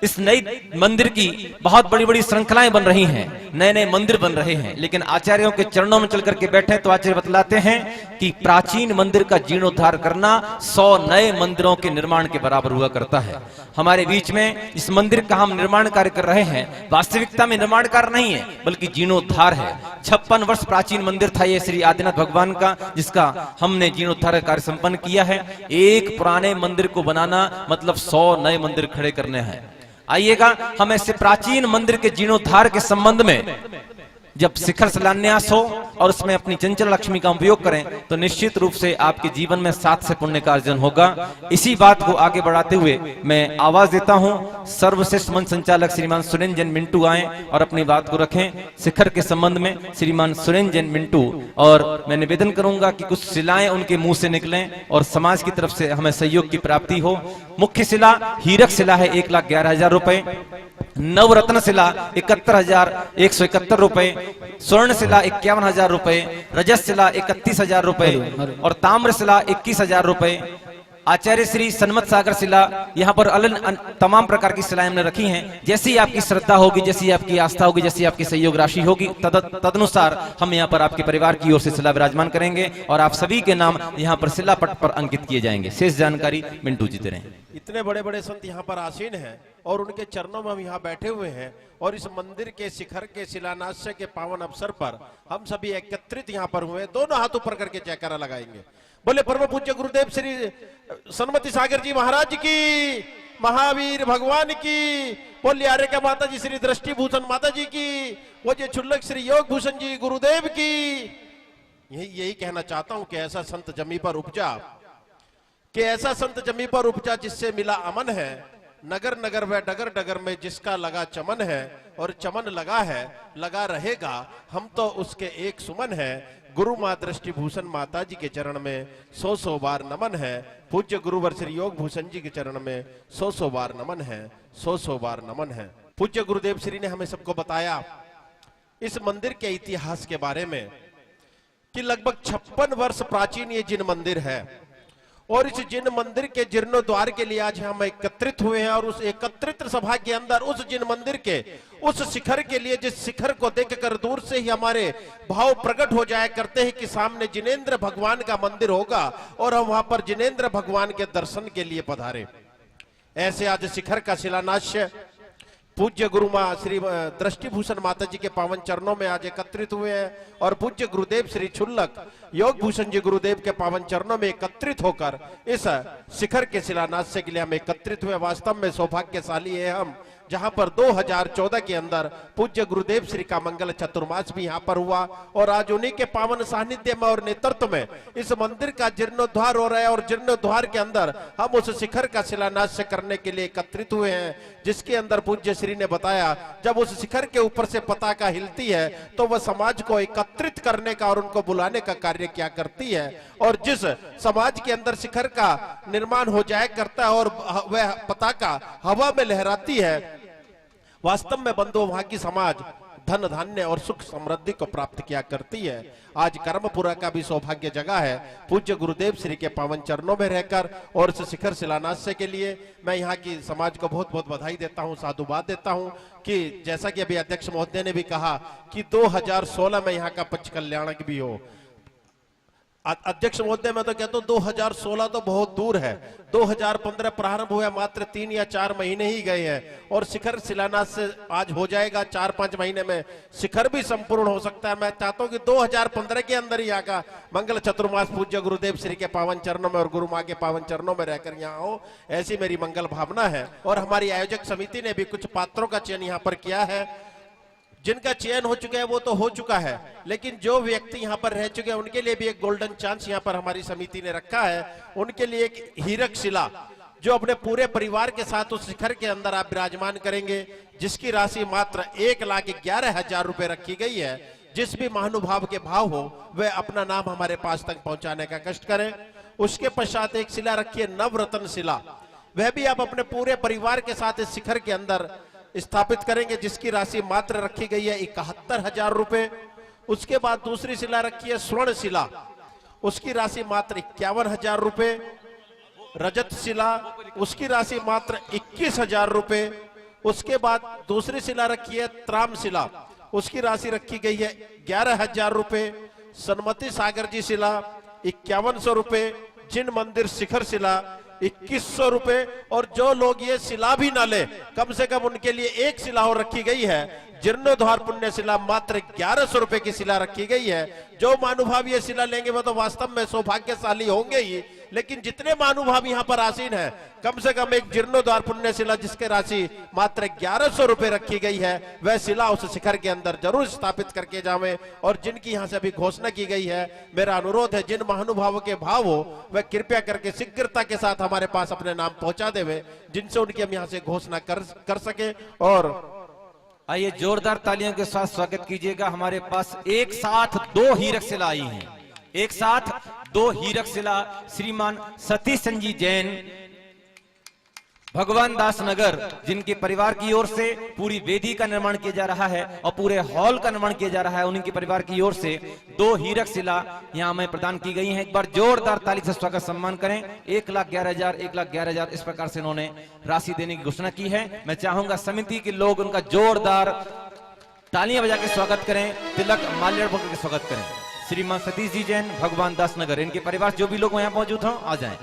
इस नई मंदिर की बहुत बड़ी बड़ी श्रृंखलाएं बन रही हैं, नए नए मंदिर बन रहे हैं, लेकिन आचार्यों के चरणों में चल करके बैठे तो आचार्य बतलाते हैं कि प्राचीन मंदिर का जीर्णोद्धार करना 100 नए मंदिरों के निर्माण के बराबर हुआ करता है। हमारे बीच में इस मंदिर का हम निर्माण कार्य कर रहे हैं, वास्तविकता में निर्माण कार्य नहीं है बल्कि जीर्णोद्धार है। 56 वर्ष प्राचीन मंदिर था ये श्री आदिनाथ भगवान का, जिसका हमने जीर्णोद्धार कार्य संपन्न किया है। एक पुराने मंदिर को बनाना मतलब 100 नए मंदिर खड़े करने हैं। आइएगा हम ऐसे प्राचीन मंदिर के जीर्णोद्धार के संबंध में जब शिखर शिलान्यास हो और उसमें अपनी चंचल लक्ष्मी का उपयोग करें तो निश्चित रूप से आपके जीवन में 7 से पुण्य का अर्जन होगा। इसी बात को आगे बढ़ाते हुए मैं आवाज देता हूं, सर्वश्रेष्ठ मंच संचालक श्रीमान सुरेंद्र जैन मिंटू आए और अपनी बात को रखें शिखर के संबंध में। श्रीमान सुरेंद्र जैन मिंटू, और मैं निवेदन करूंगा कि कुछ शिलाएं उनके मुंह से निकलें और समाज की तरफ से हमें सहयोग की प्राप्ति हो। मुख्य शिला हीरक शिला है 1,11,000 रुपए, नवरत्न शिला 71,171 रुपए, स्वर्ण शिला 51,000 रुपए, रजत शिला 31,000 रुपए और ताम्र शिला 21,000 रुपए। आचार्य श्री सन्मत सागर शिला, यहाँ पर तमाम प्रकार की शिलाएं हमने रखी हैं। जैसी आपकी श्रद्धा होगी, जैसी आपकी आस्था होगी, जैसी आपकी सहयोग राशि होगी, तदनुसार हम यहाँ पर आपके परिवार की ओर से शिला विराजमान करेंगे और आप सभी के नाम यहाँ पर शिला पट पर अंकित किए जाएंगे। शेष जानकारी मिंटू जी दे रहे हैं। इतने बड़े बड़े संत यहाँ पर आसीन हैं और उनके चरणों में हम यहाँ बैठे हुए हैं और इस मंदिर के शिखर के शिलान्यास के पावन अवसर पर हम सभी एकत्रित यहाँ पर हुए। दोनों हाथ ऊपर करके जयकारा लगाएंगे। बोले परम पूज्य गुरुदेव श्री सन्मति सागर जी महाराज की, महावीर भगवान की, बोले आर्य माता जी श्री दृष्टि भूषण माता जी की, वो जो छुल्लक श्री योग भूषण जी गुरुदेव की। यही कहना चाहता हूं कि ऐसा संत जमी पर उपजा, कि ऐसा संत जमी पर उपजा जिससे मिला अमन है। नगर नगर व डगर डगर में जिसका लगा चमन है और चमन लगा है, लगा रहेगा, हम तो उसके एक सुमन है। गुरु माँ दृष्टि भूषण माता जी के चरण में 100 बार नमन है। पूज्य गुरुवर श्री योग भूषण जी के चरण में 100 बार नमन है, 100 बार नमन है। पूज्य गुरुदेव श्री ने हमें सबको बताया इस मंदिर के इतिहास के बारे में कि लगभग 56 वर्ष प्राचीन ये जिन मंदिर है और इस जिन मंदिर के जीर्णोद्वार के लिए आज हम एकत्रित हुए हैं और उस एकत्रित सभा के अंदर उस जिन मंदिर के उस शिखर के लिए, जिस शिखर को देखकर दूर से ही हमारे भाव प्रकट हो जाया करते हैं कि सामने जिनेंद्र भगवान का मंदिर होगा और हम वहां पर जिनेंद्र भगवान के दर्शन के लिए पधारे। ऐसे आज शिखर का शिलान्यास पूज्य गुरु माँ श्री दृष्टि भूषण माता जी के पावन चरणों में आज एकत्रित हुए हैं और पूज्य गुरुदेव श्री छुल्लक योग भूषण जी गुरुदेव के पावन चरणों में एकत्रित होकर इस शिखर के शिलान्यास के लिए हम एकत्रित हुए। वास्तव में सौभाग्यशाली है हम जहां पर 2014 के अंदर पूज्य गुरुदेव श्री का मंगल चतुर्मास भी यहां पर हुआ और आज उन्हीं के पावन सानिध्य में और नेतृत्व में इस मंदिर का जीर्णोद्धार हो रहा है और जीर्णोद्धार के अंदर हम उस शिखर का शिलान्यास करने के लिए एकत्रित हुए हैं, जिसके अंदर पूज्य श्री ने बताया जब उस शिखर के ऊपर से पताका हिलती है तो वह समाज को एकत्रित करने का और उनको बुलाने का कार्य क्या करती है, और जिस समाज के अंदर शिखर का निर्माण हो जाया करता है और वह पताका हवा में लहराती है, वास्तव में बंधुओं वहां की समाज धन धान्य और सुख समृद्धि को प्राप्त किया करती है। आज कर्मपुरा का भी सौभाग्य जगह है पूज्य गुरुदेव श्री के पावन चरणों में रहकर, और इस शिखर शिलान्यास के लिए मैं यहाँ की समाज को बहुत बहुत बधाई देता हूँ, साधुवाद देता हूँ कि जैसा कि अभी अध्यक्ष महोदय ने भी कहा कि 2016 में यहाँ का पंच कल्याणक भी हो। अध्यक्ष महोदय मैं तो कहता हूं 2016 तो बहुत दूर है, 2015 प्रारंभ हुआ, मात्र 3 या 4 महीने ही गए हैं और शिखर शिलान्यास से आज हो जाएगा 4-5 महीने में शिखर भी संपूर्ण हो सकता है। मैं चाहता हूं कि 2015 के अंदर ही यहाँ का मंगल चतुर्मास पूज्य गुरुदेव श्री के पावन चरणों में और गुरु माँ के पावन चरणों में रहकर यहाँ हो, ऐसी मेरी मंगल भावना है। और हमारी आयोजक समिति ने भी कुछ पात्रों का चयन यहाँ पर किया है, जिनका चयन हो चुका है वो तो हो चुका है, लेकिन जो व्यक्ति यहाँ पर रह चुके हैं उनके लिए भी एक गोल्डन चांस यहाँ पर हमारी समिति ने रखा है। उनके लिए एक हीरक शिला जो अपने पूरे परिवार के साथ उस शिखर के अंदर आप विराजमान करेंगे, जिसकी राशि मात्र 1,11,000 रुपए रखी गई है। जिस भी महानुभाव के भाव हो वह अपना नाम हमारे पास तक पहुंचाने का कष्ट करें। उसके पश्चात एक शिला रखी है नवरत्न शिला, वह भी आप अपने पूरे परिवार के साथ इस शिखर के अंदर स्थापित करेंगे, जिसकी राशि मात्र रखी गई है 71,000 रुपए। उसके बाद दूसरी शिला रखी है स्वर्ण शिला, उसकी राशि मात्र 51,000 रुपए। रजत शिला, उसकी राशि मात्र 21,000 रुपए। उसके बाद दूसरी शिला रखी है त्राम शिला, उसकी राशि रखी गई है 11,000 रुपए। सन्मति सागर जी शिला 5100 रुपए। जिन मंदिर शिखर शिला 2100 रुपए। और जो लोग ये शिला भी ना ले, कम से कम उनके लिए एक शिला और रखी गई है, जीर्णोद्धार पुण्य शिला, मात्र 1100 रुपए की शिला रखी गई है। जो महानुभाव ये शिला लेंगे वो तो वास्तव में सौभाग्यशाली होंगे ही, लेकिन जितने महानुभाव यहाँ पर आसीन है, कम से कम एक जीर्णोद्धार पुण्य शिला जिसके राशि मात्र 1100 रुपए रखी गई है, वह शिला उस शिखर के अंदर जरूर स्थापित करके जावे। और जिनकी यहाँ से अभी घोषणा की गई है, मेरा अनुरोध है जिन महानुभावों के भाव हो वह कृपया करके शीघ्रता के साथ हमारे पास अपने नाम पहुंचा देवे, जिनसे उनकी हम यहाँ से घोषणा कर सके। और आइए जोरदार तालियों के साथ स्वागत कीजिएगा। हमारे पास एक साथ 2 हीरक शिला आई हैं, एक साथ 2 हीरक शिला श्रीमान सतीश चंद जैन भगवान दास नगर, जिनके परिवार की ओर से पूरी वेदी का निर्माण किया जा रहा है और पूरे हॉल का निर्माण किया जा रहा है, उनके परिवार की ओर से 2 हीरक शिला यहाँ हमें प्रदान की गई हैं। एक बार जोरदार ताली से स्वागत सम्मान करें। 1,11,000 1,11,000 इस प्रकार से उन्होंने राशि देने की घोषणा की है। मैं चाहूंगा समिति के लोग उनका जोरदार तालियां बजा के स्वागत करें, तिलक माल्यार्पण करके स्वागत करें। श्रीमान सतीश जी जैन भगवान दास नगर, इनके परिवार जो भी लोग यहाँ मौजूद हो आ जाएं।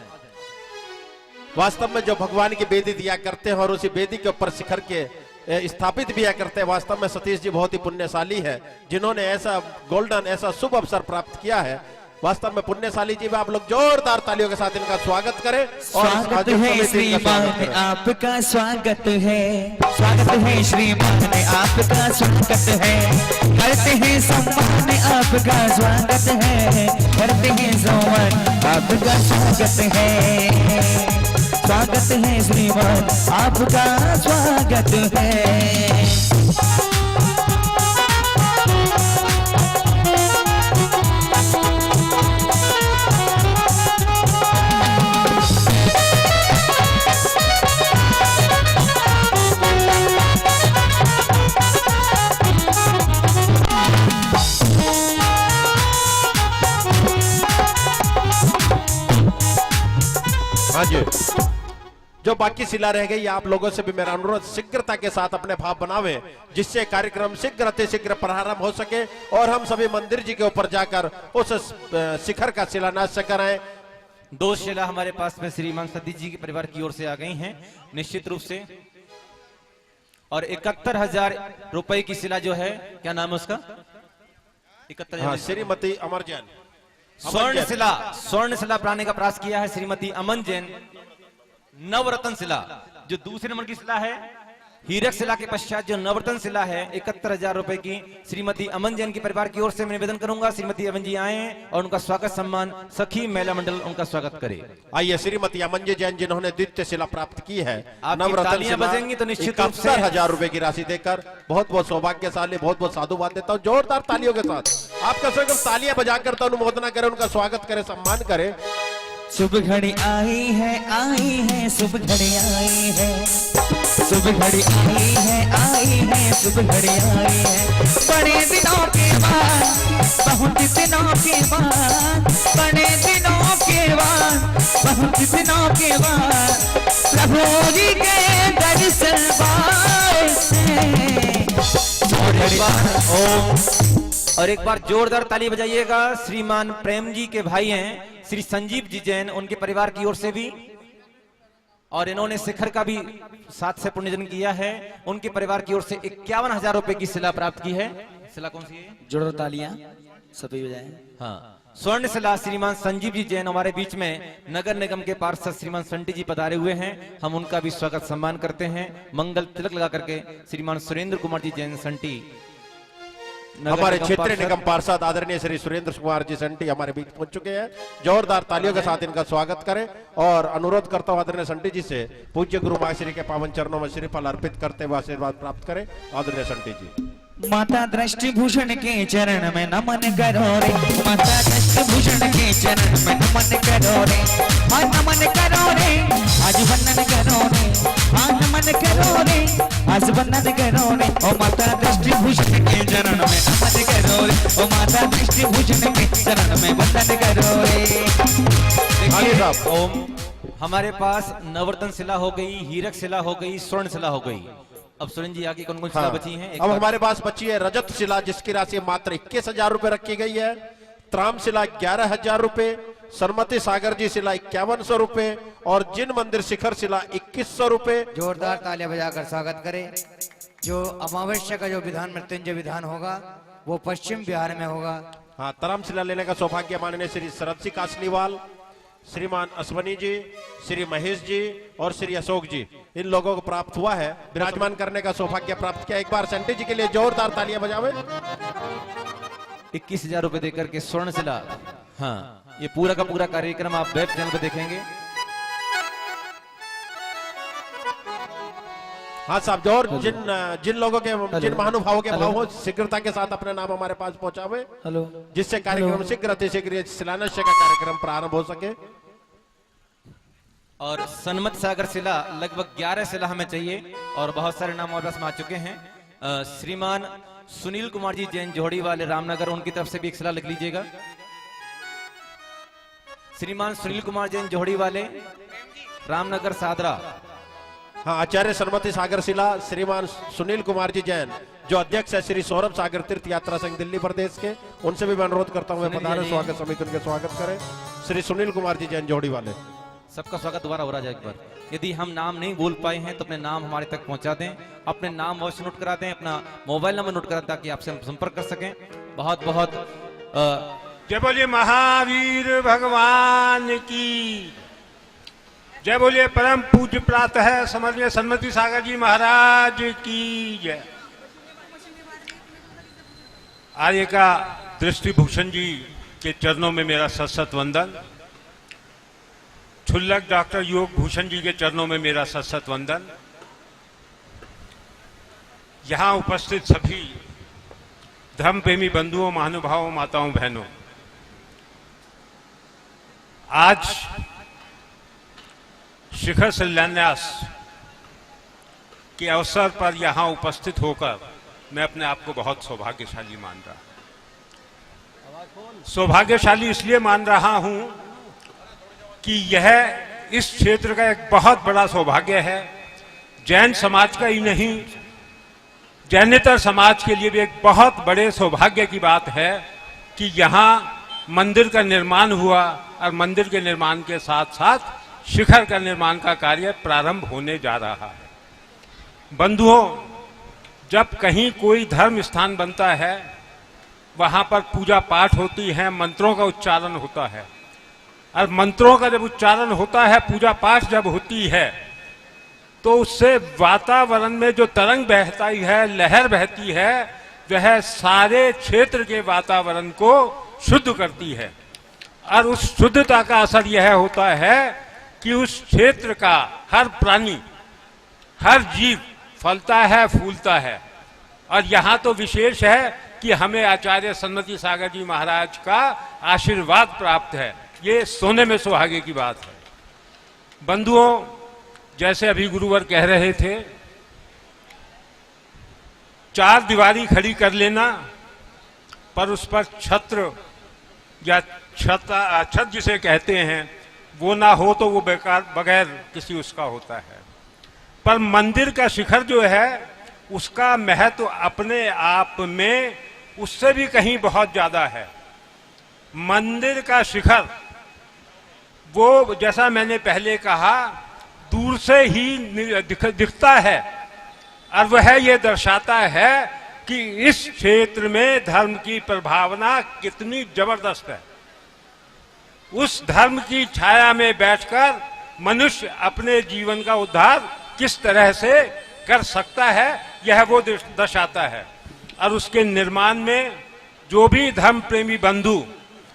वास्तव में जो भगवान की बेदी दिया करते हैं और उसी बेदी के ऊपर शिखर के स्थापित भी करते हैं, वास्तव में सतीश जी बहुत ही पुण्यशाली है, जिन्होंने ऐसा गोल्डन, ऐसा शुभ अवसर प्राप्त किया है। वास्तव में पुण्यशाली जी, आप लोग जोरदार तालियों के साथ इनका स्वागत करें। और स्वागत है श्रीमान, आपका स्वागत है, स्वागत है श्रीमान, आपका स्वागत है, करते हैं सम्मान, आपका स्वागत है, करते हैं सम्मान, आपका स्वागत है, स्वागत है श्रीमान, आपका स्वागत है। हाँ जी, जो बाकी शिला रह गई, आप लोगों से भी मेरा अनुरोध शीघ्रता के साथ अपने भाव बनावे, जिससे कार्यक्रम शीघ्र अति शीघ्र प्रारंभ हो सके और हम सभी मंदिर जी के ऊपर जाकर उस शिखर का शिलान्यास कराएं। 2 शिला हमारे पास में श्रीमान सतीश जी के परिवार की ओर से आ गई हैं निश्चित रूप से। और 71,000 रुपए की शिला जो है, क्या नाम है उसका? 71,000 श्रीमती अमर जैन स्वर्ण शिला प्राणी का प्रयास किया है श्रीमती अमन जैन। नवरत्न शिला जो दूसरे नंबर की शिला है हीरक शिला के पश्चात जो नवरत्न शिला है 71,000 रुपए की श्रीमती अमन जैन के परिवार की ओर से मैं निवेदन करूंगा श्रीमती अमन जी आए और उनका स्वागत सम्मान सखी महिला मंडल उनका स्वागत करे। आइए श्रीमती अमन जी जैन जिन्होंने द्वितीय शिला प्राप्त की है, आपकी तालियां बजेंगी तो निश्चित रूप से 71,000 रुपए की राशि देकर बहुत बहुत सौभाग्यशाली, बहुत बहुत साधुवाद देता हूँ। जोरदार तालियों के साथ आपका स्वयं तालियां बजाकर तो अनुमोदना करें, उनका स्वागत करें, सम्मान करें। शुभ घड़ी आई है, शुभ घड़ी आई है, शुभ घड़ी आई है, शुभ घड़ी आई है। बड़े दिनों के बाद, बहुत दिनों के बाद, बड़े दिनों के बाद, बहुत दिनों के बाद प्रभु जी के दर्शन पाए और एक बार जोरदार ताली बजाइएगा श्रीमान प्रेम जी के भाई हैं श्री संजीव जी जैन, उनके परिवार की ओर से भी, और इन्होंने शिखर का भी साथ से पुण्यजन किया है। उनके परिवार की ओर से 51,000 रुपए की शिला प्राप्त की है। शिला कौन सी है? जोड़ो तालियां सभी बजाएं। हाँ, स्वर्ण शिला श्रीमान संजीव जी जैन हमारे बीच में नगर निगम के पार्षद श्रीमान संटी जी पधारे हुए हैं, हम उनका भी स्वागत सम्मान करते हैं। मंगल तिलक लगा करके श्रीमान सुरेंद्र कुमार जी जैन संटी हमारे क्षेत्रीय निगम पार्षद आदरणीय श्री सुरेंद्र कुमार जी संटी हमारे बीच पहुंच चुके हैं। जोरदार तालियों के साथ इनका स्वागत करें और अनुरोध करता हूं आदरणीय संटी जी से पूज्य गुरु माश्री के पावन चरणों में श्रीफल अर्पित करते हुए आशीर्वाद प्राप्त करें। आदरणीय संटी जी। माता दृष्टि भूषण के चरण में नमन करो रे, माता दृष्टि भूषण के चरण में नमन करो रे, हाँ नमन करो रे, आज वंदन करो रे, हाँ नमन करो रे, आज वंदन करो रे। ओ माता दृष्टि भूषण के चरण में नमन करो रे, ओ माता दृष्टि भूषण के चरण में वंदन करो रे। ओम, हमारे पास नवरत्न शिला हो गई, हीरक शिला हो गई, स्वर्ण शिला हो गई। अब सुरेन जी आगे कौन कौन शिला बची हैं? अब हमारे पास बची है रजत शिला जिसकी राशि मात्र 21,000 रुपए रखी गई है। त्राम शिला 11,000 रुपए, सरमती सागर जी शिला 5100 रुपए और जिन मंदिर शिखर शिला 2100 रुपए। जोरदार तालियां बजाकर स्वागत करें। जो अमावस्या का जो विधान मृत्युंजय विधान होगा वो पश्चिम बिहार में होगा। हाँ, तराम शिला लेने का सौभाग्य माननीय श्री शरद सिंह कासलीवाल, श्रीमान अश्वनी जी, श्री महेश जी और श्री अशोक जी, इन लोगों को प्राप्त हुआ है। विराजमान करने का सौभाग्य प्राप्त किया। एक बार संटी जी के लिए जोरदार तालियां बजावे। 21,000 रुपए देकर के स्वर्ण शिला। हाँ, ये पूरा का पूरा कार्यक्रम आप वेब चैनल पर देखेंगे। हाँ साहब, जो और जिन लोगों के जिन महानुभावों के भाव हो शीघ्रता के साथ अपने नाम हमारे पास पहुंचावे, जिससे कार्यक्रम शीघ्र शिलान्यास का कार्यक्रम प्रारंभ हो सके। और सन्मत सागर शिला लगभग 11 शिला हमें चाहिए और बहुत सारे नाम हमारे पास आ चुके हैं। श्रीमान सुनील कुमार जी जैन जोड़ी वाले रामनगर, उनकी तरफ से भी एक शिला लिख लीजिएगा। श्रीमान सुनील कुमार जैन जोड़ी वाले रामनगर सादरा। हाँ, आचार्य सरमती सागर शिला श्रीमान सुनील कुमार जी जैन जो अध्यक्ष है श्री सौरभ सागर तीर्थ यात्रा संघ दिल्ली प्रदेश के, उनसे भी मैं अनुरोध करता हूँ प्रधान स्वागत समिति उनके स्वागत करें। श्री सुनील कुमार जी जैन जोड़ी वाले, सबका स्वागत दोबारा हो रहा है। एक बार यदि हम नाम नहीं बोल पाए हैं तो अपने नाम हमारे तक पहुंचा दें, अपने नाम अवश्य नोट करा दें, अपना मोबाइल नंबर नोट करा दें ताकि आपसे हम संपर्क कर सकें। बहुत बहुत जय बोलिए महावीर भगवान की, जय बोलिए परम पूज्य प्रातः है समर्पण सन्मति सागर जी महाराज की जय। आर्य का दृष्टि भूषण जी के चरणों में मेरा सत वंदन, छुल्लक डॉक्टर योग भूषण जी के चरणों में मेरा सत वंदन, यहां उपस्थित सभी धर्म प्रेमी बंधुओं, महानुभावों, माताओं, बहनों, आज शिखर शिलान्यास के अवसर पर यहां उपस्थित होकर मैं अपने आप को बहुत सौभाग्यशाली मान रहा हूं। सौभाग्यशाली इसलिए मान रहा हूं कि यह इस क्षेत्र का एक बहुत बड़ा सौभाग्य है। जैन समाज का ही नहीं, जैनेतर समाज के लिए भी एक बहुत बड़े सौभाग्य की बात है कि यहां मंदिर का निर्माण हुआ और मंदिर के निर्माण के साथ साथ शिखर का निर्माण का कार्य प्रारंभ होने जा रहा है। बंधुओं, जब कहीं कोई धर्म स्थान बनता है वहां पर पूजा पाठ होती है, मंत्रों का उच्चारण होता है, और मंत्रों का जब उच्चारण होता है, पूजा पाठ जब होती है, तो उससे वातावरण में जो तरंग बहती है, लहर बहती है, वह सारे क्षेत्र के वातावरण को शुद्ध करती है। और उस शुद्धता का असर यह होता है कि उस क्षेत्र का हर प्राणी, हर जीव फलता है, फूलता है। और यहाँ तो विशेष है कि हमें आचार्य सन्मति सागर जी महाराज का आशीर्वाद प्राप्त है। ये सोने में सुहागे की बात है। बंधुओं, जैसे अभी गुरुवर कह रहे थे, चार दीवारी खड़ी कर लेना पर उस पर छत्र या छत जिसे कहते हैं वो ना हो तो वो बेकार, बगैर किसी उसका होता है। पर मंदिर का शिखर जो है उसका महत्व अपने आप में उससे भी कहीं बहुत ज्यादा है। मंदिर का शिखर वो, जैसा मैंने पहले कहा, दूर से ही दिखता है और वह ये दर्शाता है कि इस क्षेत्र में धर्म की प्रभावना कितनी जबरदस्त है। उस धर्म की छाया में बैठकर मनुष्य अपने जीवन का उद्धार किस तरह से कर सकता है, यह वो दर्शाता है। और उसके निर्माण में जो भी धर्म प्रेमी बंधु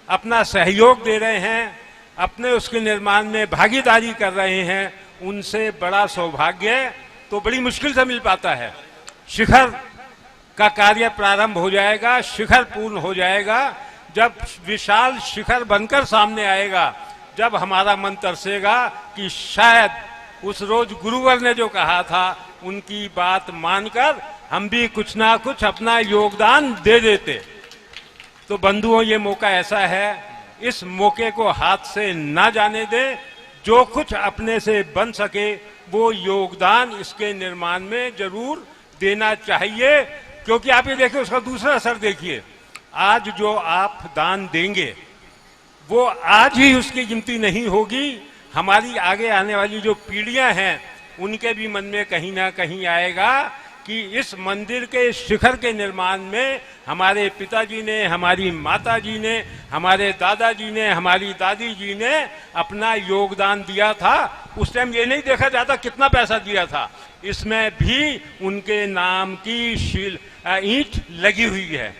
अपना सहयोग दे रहे हैं, अपने उसके निर्माण में भागीदारी कर रहे हैं, उनसे बड़ा सौभाग्य तो बड़ी मुश्किल से मिल पाता है। शिखर का कार्य प्रारंभ हो जाएगा, शिखर पूर्ण हो जाएगा जब विशाल शिखर बनकर सामने आएगा, जब हमारा मन तरसेगा कि शायद उस रोज गुरुवर ने जो कहा था उनकी बात मानकर हम भी कुछ ना कुछ अपना योगदान दे देते। तो बंधुओं, ये मौका ऐसा है, इस मौके को हाथ से ना जाने दें। जो कुछ अपने से बन सके वो योगदान इसके निर्माण में जरूर देना चाहिए। क्योंकि आप ये देखिए, उसका दूसरा असर देखिए, आज जो आप दान देंगे वो आज ही उसकी गिनती नहीं होगी, हमारी आगे आने वाली जो पीढ़ियां हैं उनके भी मन में कहीं ना कहीं आएगा कि इस मंदिर के शिखर के निर्माण में हमारे पिताजी ने, हमारी माताजी ने, हमारे दादाजी ने, हमारी दादी जी ने अपना योगदान दिया था। उस टाइम ये नहीं देखा जाता कितना पैसा दिया था, इसमें भी उनके नाम की ईंट लगी हुई है।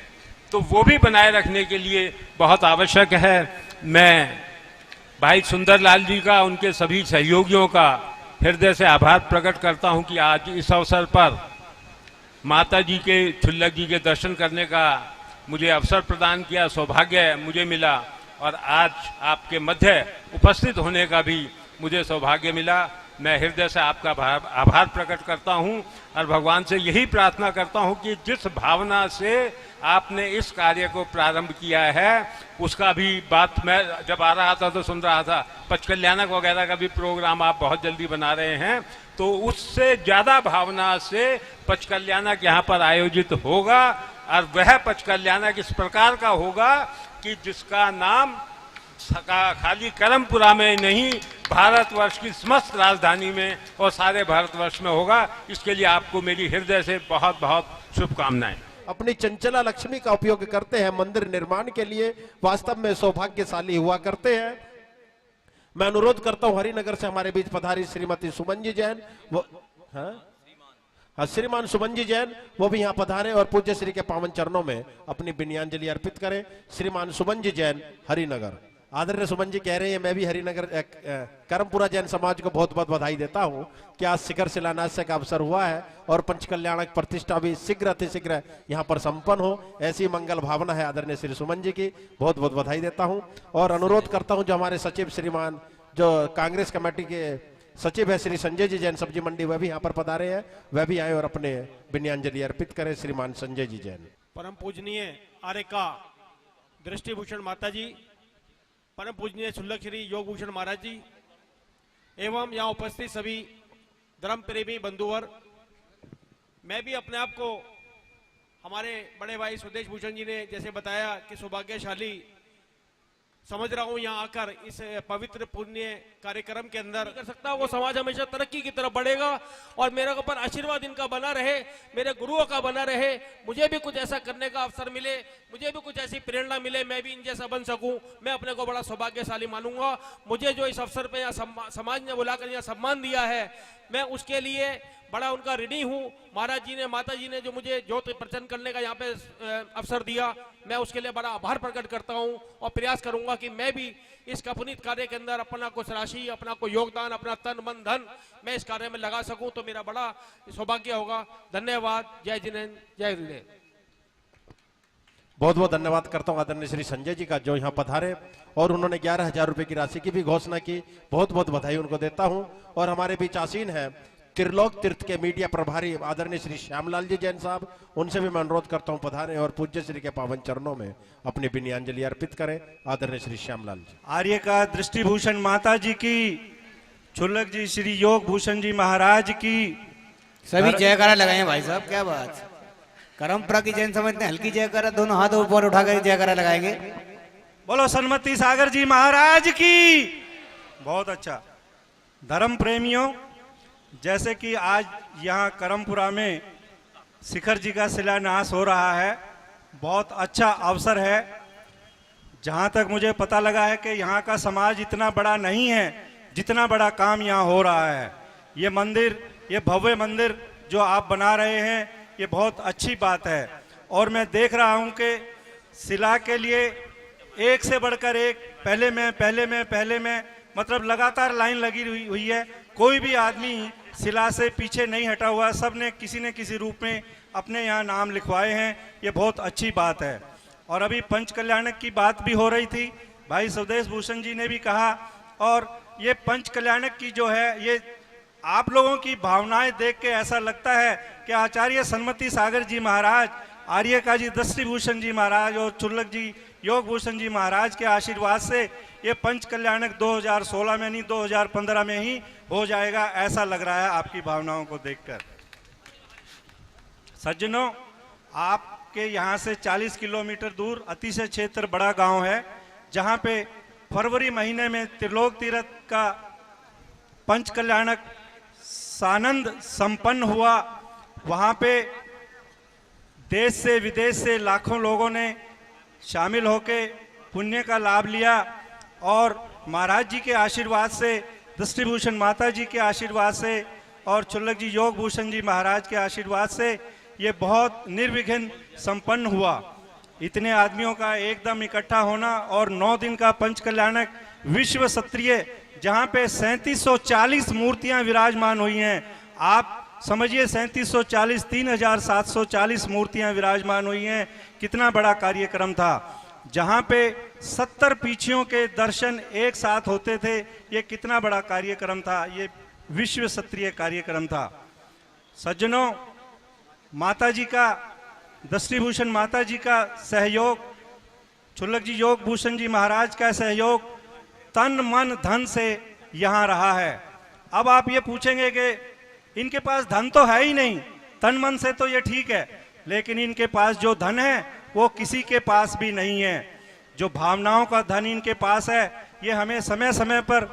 तो वो भी बनाए रखने के लिए बहुत आवश्यक है। मैं भाई सुंदरलाल जी का, उनके सभी सहयोगियों का हृदय से आभार प्रकट करता हूं कि आज इस अवसर पर माता जी के, छुल्लक जी के दर्शन करने का मुझे अवसर प्रदान किया, सौभाग्य मुझे मिला। और आज आपके मध्य उपस्थित होने का भी मुझे सौभाग्य मिला। मैं हृदय से आपका आभार प्रकट करता हूं और भगवान से यही प्रार्थना करता हूं कि जिस भावना से आपने इस कार्य को प्रारंभ किया है, उसका भी बात मैं जब आ रहा था तो सुन रहा था, पचकल्याणक वगैरह का भी प्रोग्राम आप बहुत जल्दी बना रहे हैं, तो उससे ज्यादा भावना से पचकल्याणक यहाँ पर आयोजित होगा। और वह पचकल्याणक इस प्रकार का होगा कि जिसका नाम खाली करमपुरा में नहीं, भारतवर्ष की समस्त राजधानी में और सारे भारतवर्ष में होगा। इसके लिए आपको मेरी हृदय से बहुत बहुत शुभकामनाएं। अपनी चंचला लक्ष्मी का उपयोग करते हैं मंदिर निर्माण के लिए, वास्तव में सौभाग्यशाली हुआ करते हैं। मैं अनुरोध करता हूं हरिनगर से हमारे बीच पधारी श्रीमती सुमन जी जैन, वो श्रीमान सुमन जी जैन, वो भी यहाँ पधारे और पूज्य श्री के पावन चरणों में अपनी विनयाञ्जलि अर्पित करें। श्रीमान सुमन जी जैन, हरिनगर। आदरणीय सुमन जी कह रहे हैं, मैं भी हरिनगर करमपुरा जैन समाज को बहुत बहुत बधाई देता हूं कि आज शिखर शिलान्यास का अवसर हुआ है और पंचकल्याणक प्रतिष्ठा भी शीघ्र अतिशीघ्र यहां पर संपन्न हो, ऐसी मंगल भावना है आदरणीय श्री सुमन जी की। बहुत बहुत बधाई देता हूं और अनुरोध करता हूं जो हमारे सचिव श्रीमान, जो कांग्रेस कमेटी के सचिव है श्री संजय जी जैन सब्जी मंडी, वह भी यहाँ पर पधारे हैं, वह भी आए और अपने विनयाञ्जलि अर्पित करें। श्रीमान संजय जी जैन। परम पूजनीय आर्यका दृष्टिभूषण माता जी, परम पूजनीय छुल्लक श्री योगभूषण महाराज जी एवं यहाँ उपस्थित सभी धर्म प्रेमी बंधुवर, मैं भी अपने आप को हमारे बड़े भाई स्वदेश भूषण जी ने जैसे बताया कि सौभाग्यशाली समझ रहा हूँ यहाँ आकर इस पवित्र पुण्य कार्यक्रम के अंदर कर सकता, वो समाज हमेशा तरक्की की तरफ बढ़ेगा और मेरे ऊपर आशीर्वाद इनका बना रहे, मेरे गुरुओं का बना रहे, मुझे भी कुछ ऐसा करने का अवसर मिले, मुझे भी कुछ ऐसी प्रेरणा मिले, मैं भी इन जैसा बन सकूं। मैं अपने को बड़ा सौभाग्यशाली मानूंगा। मुझे जो इस अवसर पे यहाँ समाज ने बुलाकर यहाँ सम्मान दिया है, मैं उसके लिए बड़ा उनका ऋणी हूँ। महाराज जी ने, माता जी ने जो मुझे ज्योत प्रचन्न करने का यहाँ पे अवसर दिया, मैं उसके लिए बड़ा आभार प्रकट करता हूँ और प्रयास करूंगा कि मैं भी इस पुनीत कार्य के अंदर अपना कुछ राशि, अपना कोई योगदान, अपना तन मन धन मैं इस कार्य में लगा सकूं, तो मेरा बड़ा सौभाग्य होगा। धन्यवाद। जय जिनेन्द्र, जय गुरुदेव। बहुत बहुत धन्यवाद करता हूँ आदरणीय श्री संजय जी का, जो यहाँ पधारे और उन्होंने 11,000 रुपए की राशि की भी घोषणा की। बहुत बहुत बधाई उनको देता हूँ। और हमारे बीच आसीन है त्रिलोक तीर्थ के मीडिया प्रभारी आदरणीय श्री श्यामलाल जी जैन साहब, उनसे भी मैं अनुरोध करता हूं पधारें और पूज्य श्री के पावन चरणों में अपनी विनयांजलि अर्पित करें। आदरणीय श्री श्यामलाल जी। आर्य का दृष्टिभूषण माता जी की, छुल्लक जी श्री योग भूषण जी महाराज की सभी जयकारा लगाए भाई साहब, क्या बात। परंपरा की जैन समझते हैं, हल्की जयकारा, दोनों हाथ ऊपर उठाकर जयकारा लगाएंगे। बोलो सन्मति सागर जी महाराज की। बहुत अच्छा। धर्म प्रेमियों, जैसे कि आज यहाँ करमपुरा में शिखर जी का शिलान्यास हो रहा है, बहुत अच्छा अवसर है। जहाँ तक मुझे पता लगा है कि यहाँ का समाज इतना बड़ा नहीं है जितना बड़ा काम यहाँ हो रहा है। ये मंदिर, ये भव्य मंदिर जो आप बना रहे हैं, ये बहुत अच्छी बात है। और मैं देख रहा हूँ कि शिला के लिए एक से बढ़कर एक, पहले में मतलब लगातार लाइन लगी हुई है। कोई भी आदमी शिला से पीछे नहीं हटा हुआ, सब ने किसी न किसी रूप में अपने यहाँ नाम लिखवाए हैं। ये बहुत अच्छी बात है। और अभी पंच कल्याणक की बात भी हो रही थी, भाई स्वदेश भूषण जी ने भी कहा। और ये पंच कल्याणक की जो है, ये आप लोगों की भावनाएं देख के ऐसा लगता है कि आचार्य सन्मति सागर जी महाराज, आर्यका जी दृष्टिभूषण जी महाराज और चुल्लक जी योग भूषण जी महाराज के आशीर्वाद से ये पंच कल्याणक 2016 में नहीं 2015 में ही हो जाएगा, ऐसा लग रहा है आपकी भावनाओं को देखकर। सज्जनों, आपके यहाँ से 40 किलोमीटर दूर अतिशय क्षेत्र बड़ा गांव है, जहाँ पे फरवरी महीने में त्रिलोक तीर्थ का पंच कल्याणक सानंद संपन्न हुआ। वहाँ पे देश से विदेश से लाखों लोगों ने शामिल होकर पुण्य का लाभ लिया। और महाराज जी के आशीर्वाद से, दृष्टिभूषण माता जी के आशीर्वाद से और चुल्लक जी योग भूषण जी महाराज के आशीर्वाद से ये बहुत निर्विघ्न संपन्न हुआ। इतने आदमियों का एकदम इकट्ठा होना और 9 दिन का पंच कल्याणक विश्व क्षत्रिय, जहाँ पे 3740 मूर्तियां विराजमान हुई हैं। आप समझिए 3740, 3740 मूर्तियां विराजमान हुई हैं। कितना बड़ा कार्यक्रम था, जहाँ पे 70 पीछियों के दर्शन एक साथ होते थे। ये कितना बड़ा कार्यक्रम था, ये विश्व क्षत्रिय कार्यक्रम था। सज्जनों, माता जी का, दृष्टिभूषण माता जी का सहयोग, चुल्लक जी योग भूषण जी महाराज का सहयोग तन मन धन से यहाँ रहा है। अब आप ये पूछेंगे कि इनके पास धन तो है ही नहीं, तन मन से तो ये ठीक है, लेकिन इनके पास जो धन है वो किसी के पास भी नहीं है। जो भावनाओं का धन इनके पास है, ये हमें समय समय पर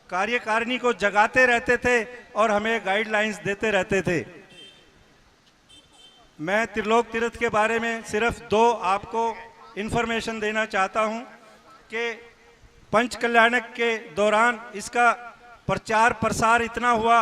कार्यकारिणी को जगाते रहते थे और हमें गाइडलाइंस देते रहते थे। मैं त्रिलोक तीर्थ के बारे में सिर्फ 2 आपको इन्फॉर्मेशन देना चाहता हूं कि पंच कल्याणक के दौरान इसका प्रचार प्रसार इतना हुआ,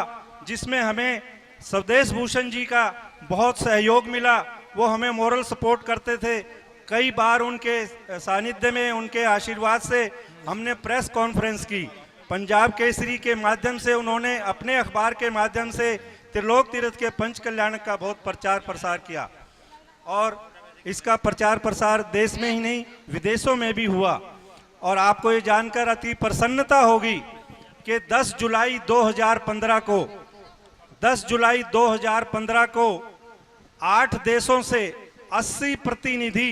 जिसमें हमें स्वदेश भूषण जी का बहुत सहयोग मिला। वो हमें मोरल सपोर्ट करते थे। कई बार उनके सानिध्य में, उनके आशीर्वाद से हमने प्रेस कॉन्फ्रेंस की। पंजाब केसरी के माध्यम से उन्होंने अपने अखबार के माध्यम से त्रिलोक तीर्थ के पंच कल्याणक का बहुत प्रचार प्रसार किया। और इसका प्रचार प्रसार देश में ही नहीं, विदेशों में भी हुआ। और आपको ये जानकर अति प्रसन्नता होगी कि 10 जुलाई 2015 को 8 देशों से 80 प्रतिनिधि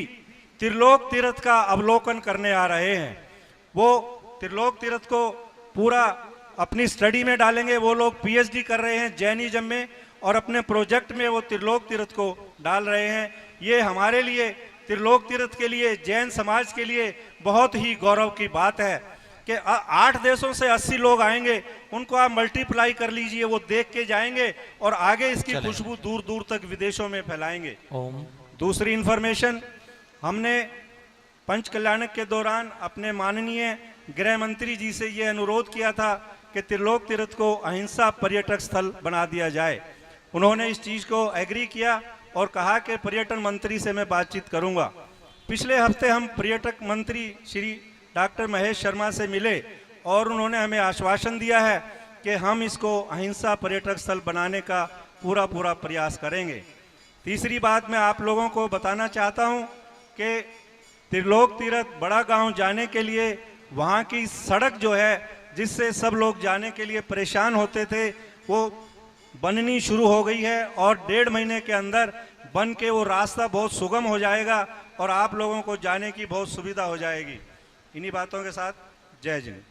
त्रिलोक तीर्थ का अवलोकन करने आ रहे हैं। वो त्रिलोक तीर्थ को पूरा अपनी स्टडी में डालेंगे। वो लोग पीएचडी कर रहे हैं जैनिज्म में और अपने प्रोजेक्ट में वो त्रिलोक तीर्थ को डाल रहे हैं। ये हमारे लिए त्रिलोक तीर्थ के लिए, जैन समाज के लिए बहुत ही गौरव की बात है कि 8 देशों से 80 लोग आएंगे। उनको आप मल्टीप्लाई कर लीजिए, वो देख के जाएंगे और आगे इसकी खुशबू दूर दूर तक विदेशों में फैलाएंगे। दूसरी इंफॉर्मेशन, हमने पंच कल्याणक के दौरान अपने माननीय गृह मंत्री जी से ये अनुरोध किया था कि त्रिलोक तीर्थ को अहिंसा पर्यटक स्थल बना दिया जाए। उन्होंने इस चीज़ को एग्री किया और कहा कि पर्यटन मंत्री से मैं बातचीत करूंगा। पिछले हफ्ते हम पर्यटक मंत्री श्री डॉक्टर महेश शर्मा से मिले और उन्होंने हमें आश्वासन दिया है कि हम इसको अहिंसा पर्यटक स्थल बनाने का पूरा प्रयास करेंगे। तीसरी बात मैं आप लोगों को बताना चाहता हूं कि त्रिलोक तीर्थ बड़ा गांव जाने के लिए वहां की सड़क जो है जिससे सब लोग जाने के लिए परेशान होते थे, वो बननी शुरू हो गई है और 1.5 महीने के अंदर बन के वो रास्ता बहुत सुगम हो जाएगा और आप लोगों को जाने की बहुत सुविधा हो जाएगी। इन्हीं बातों के साथ जय जिन।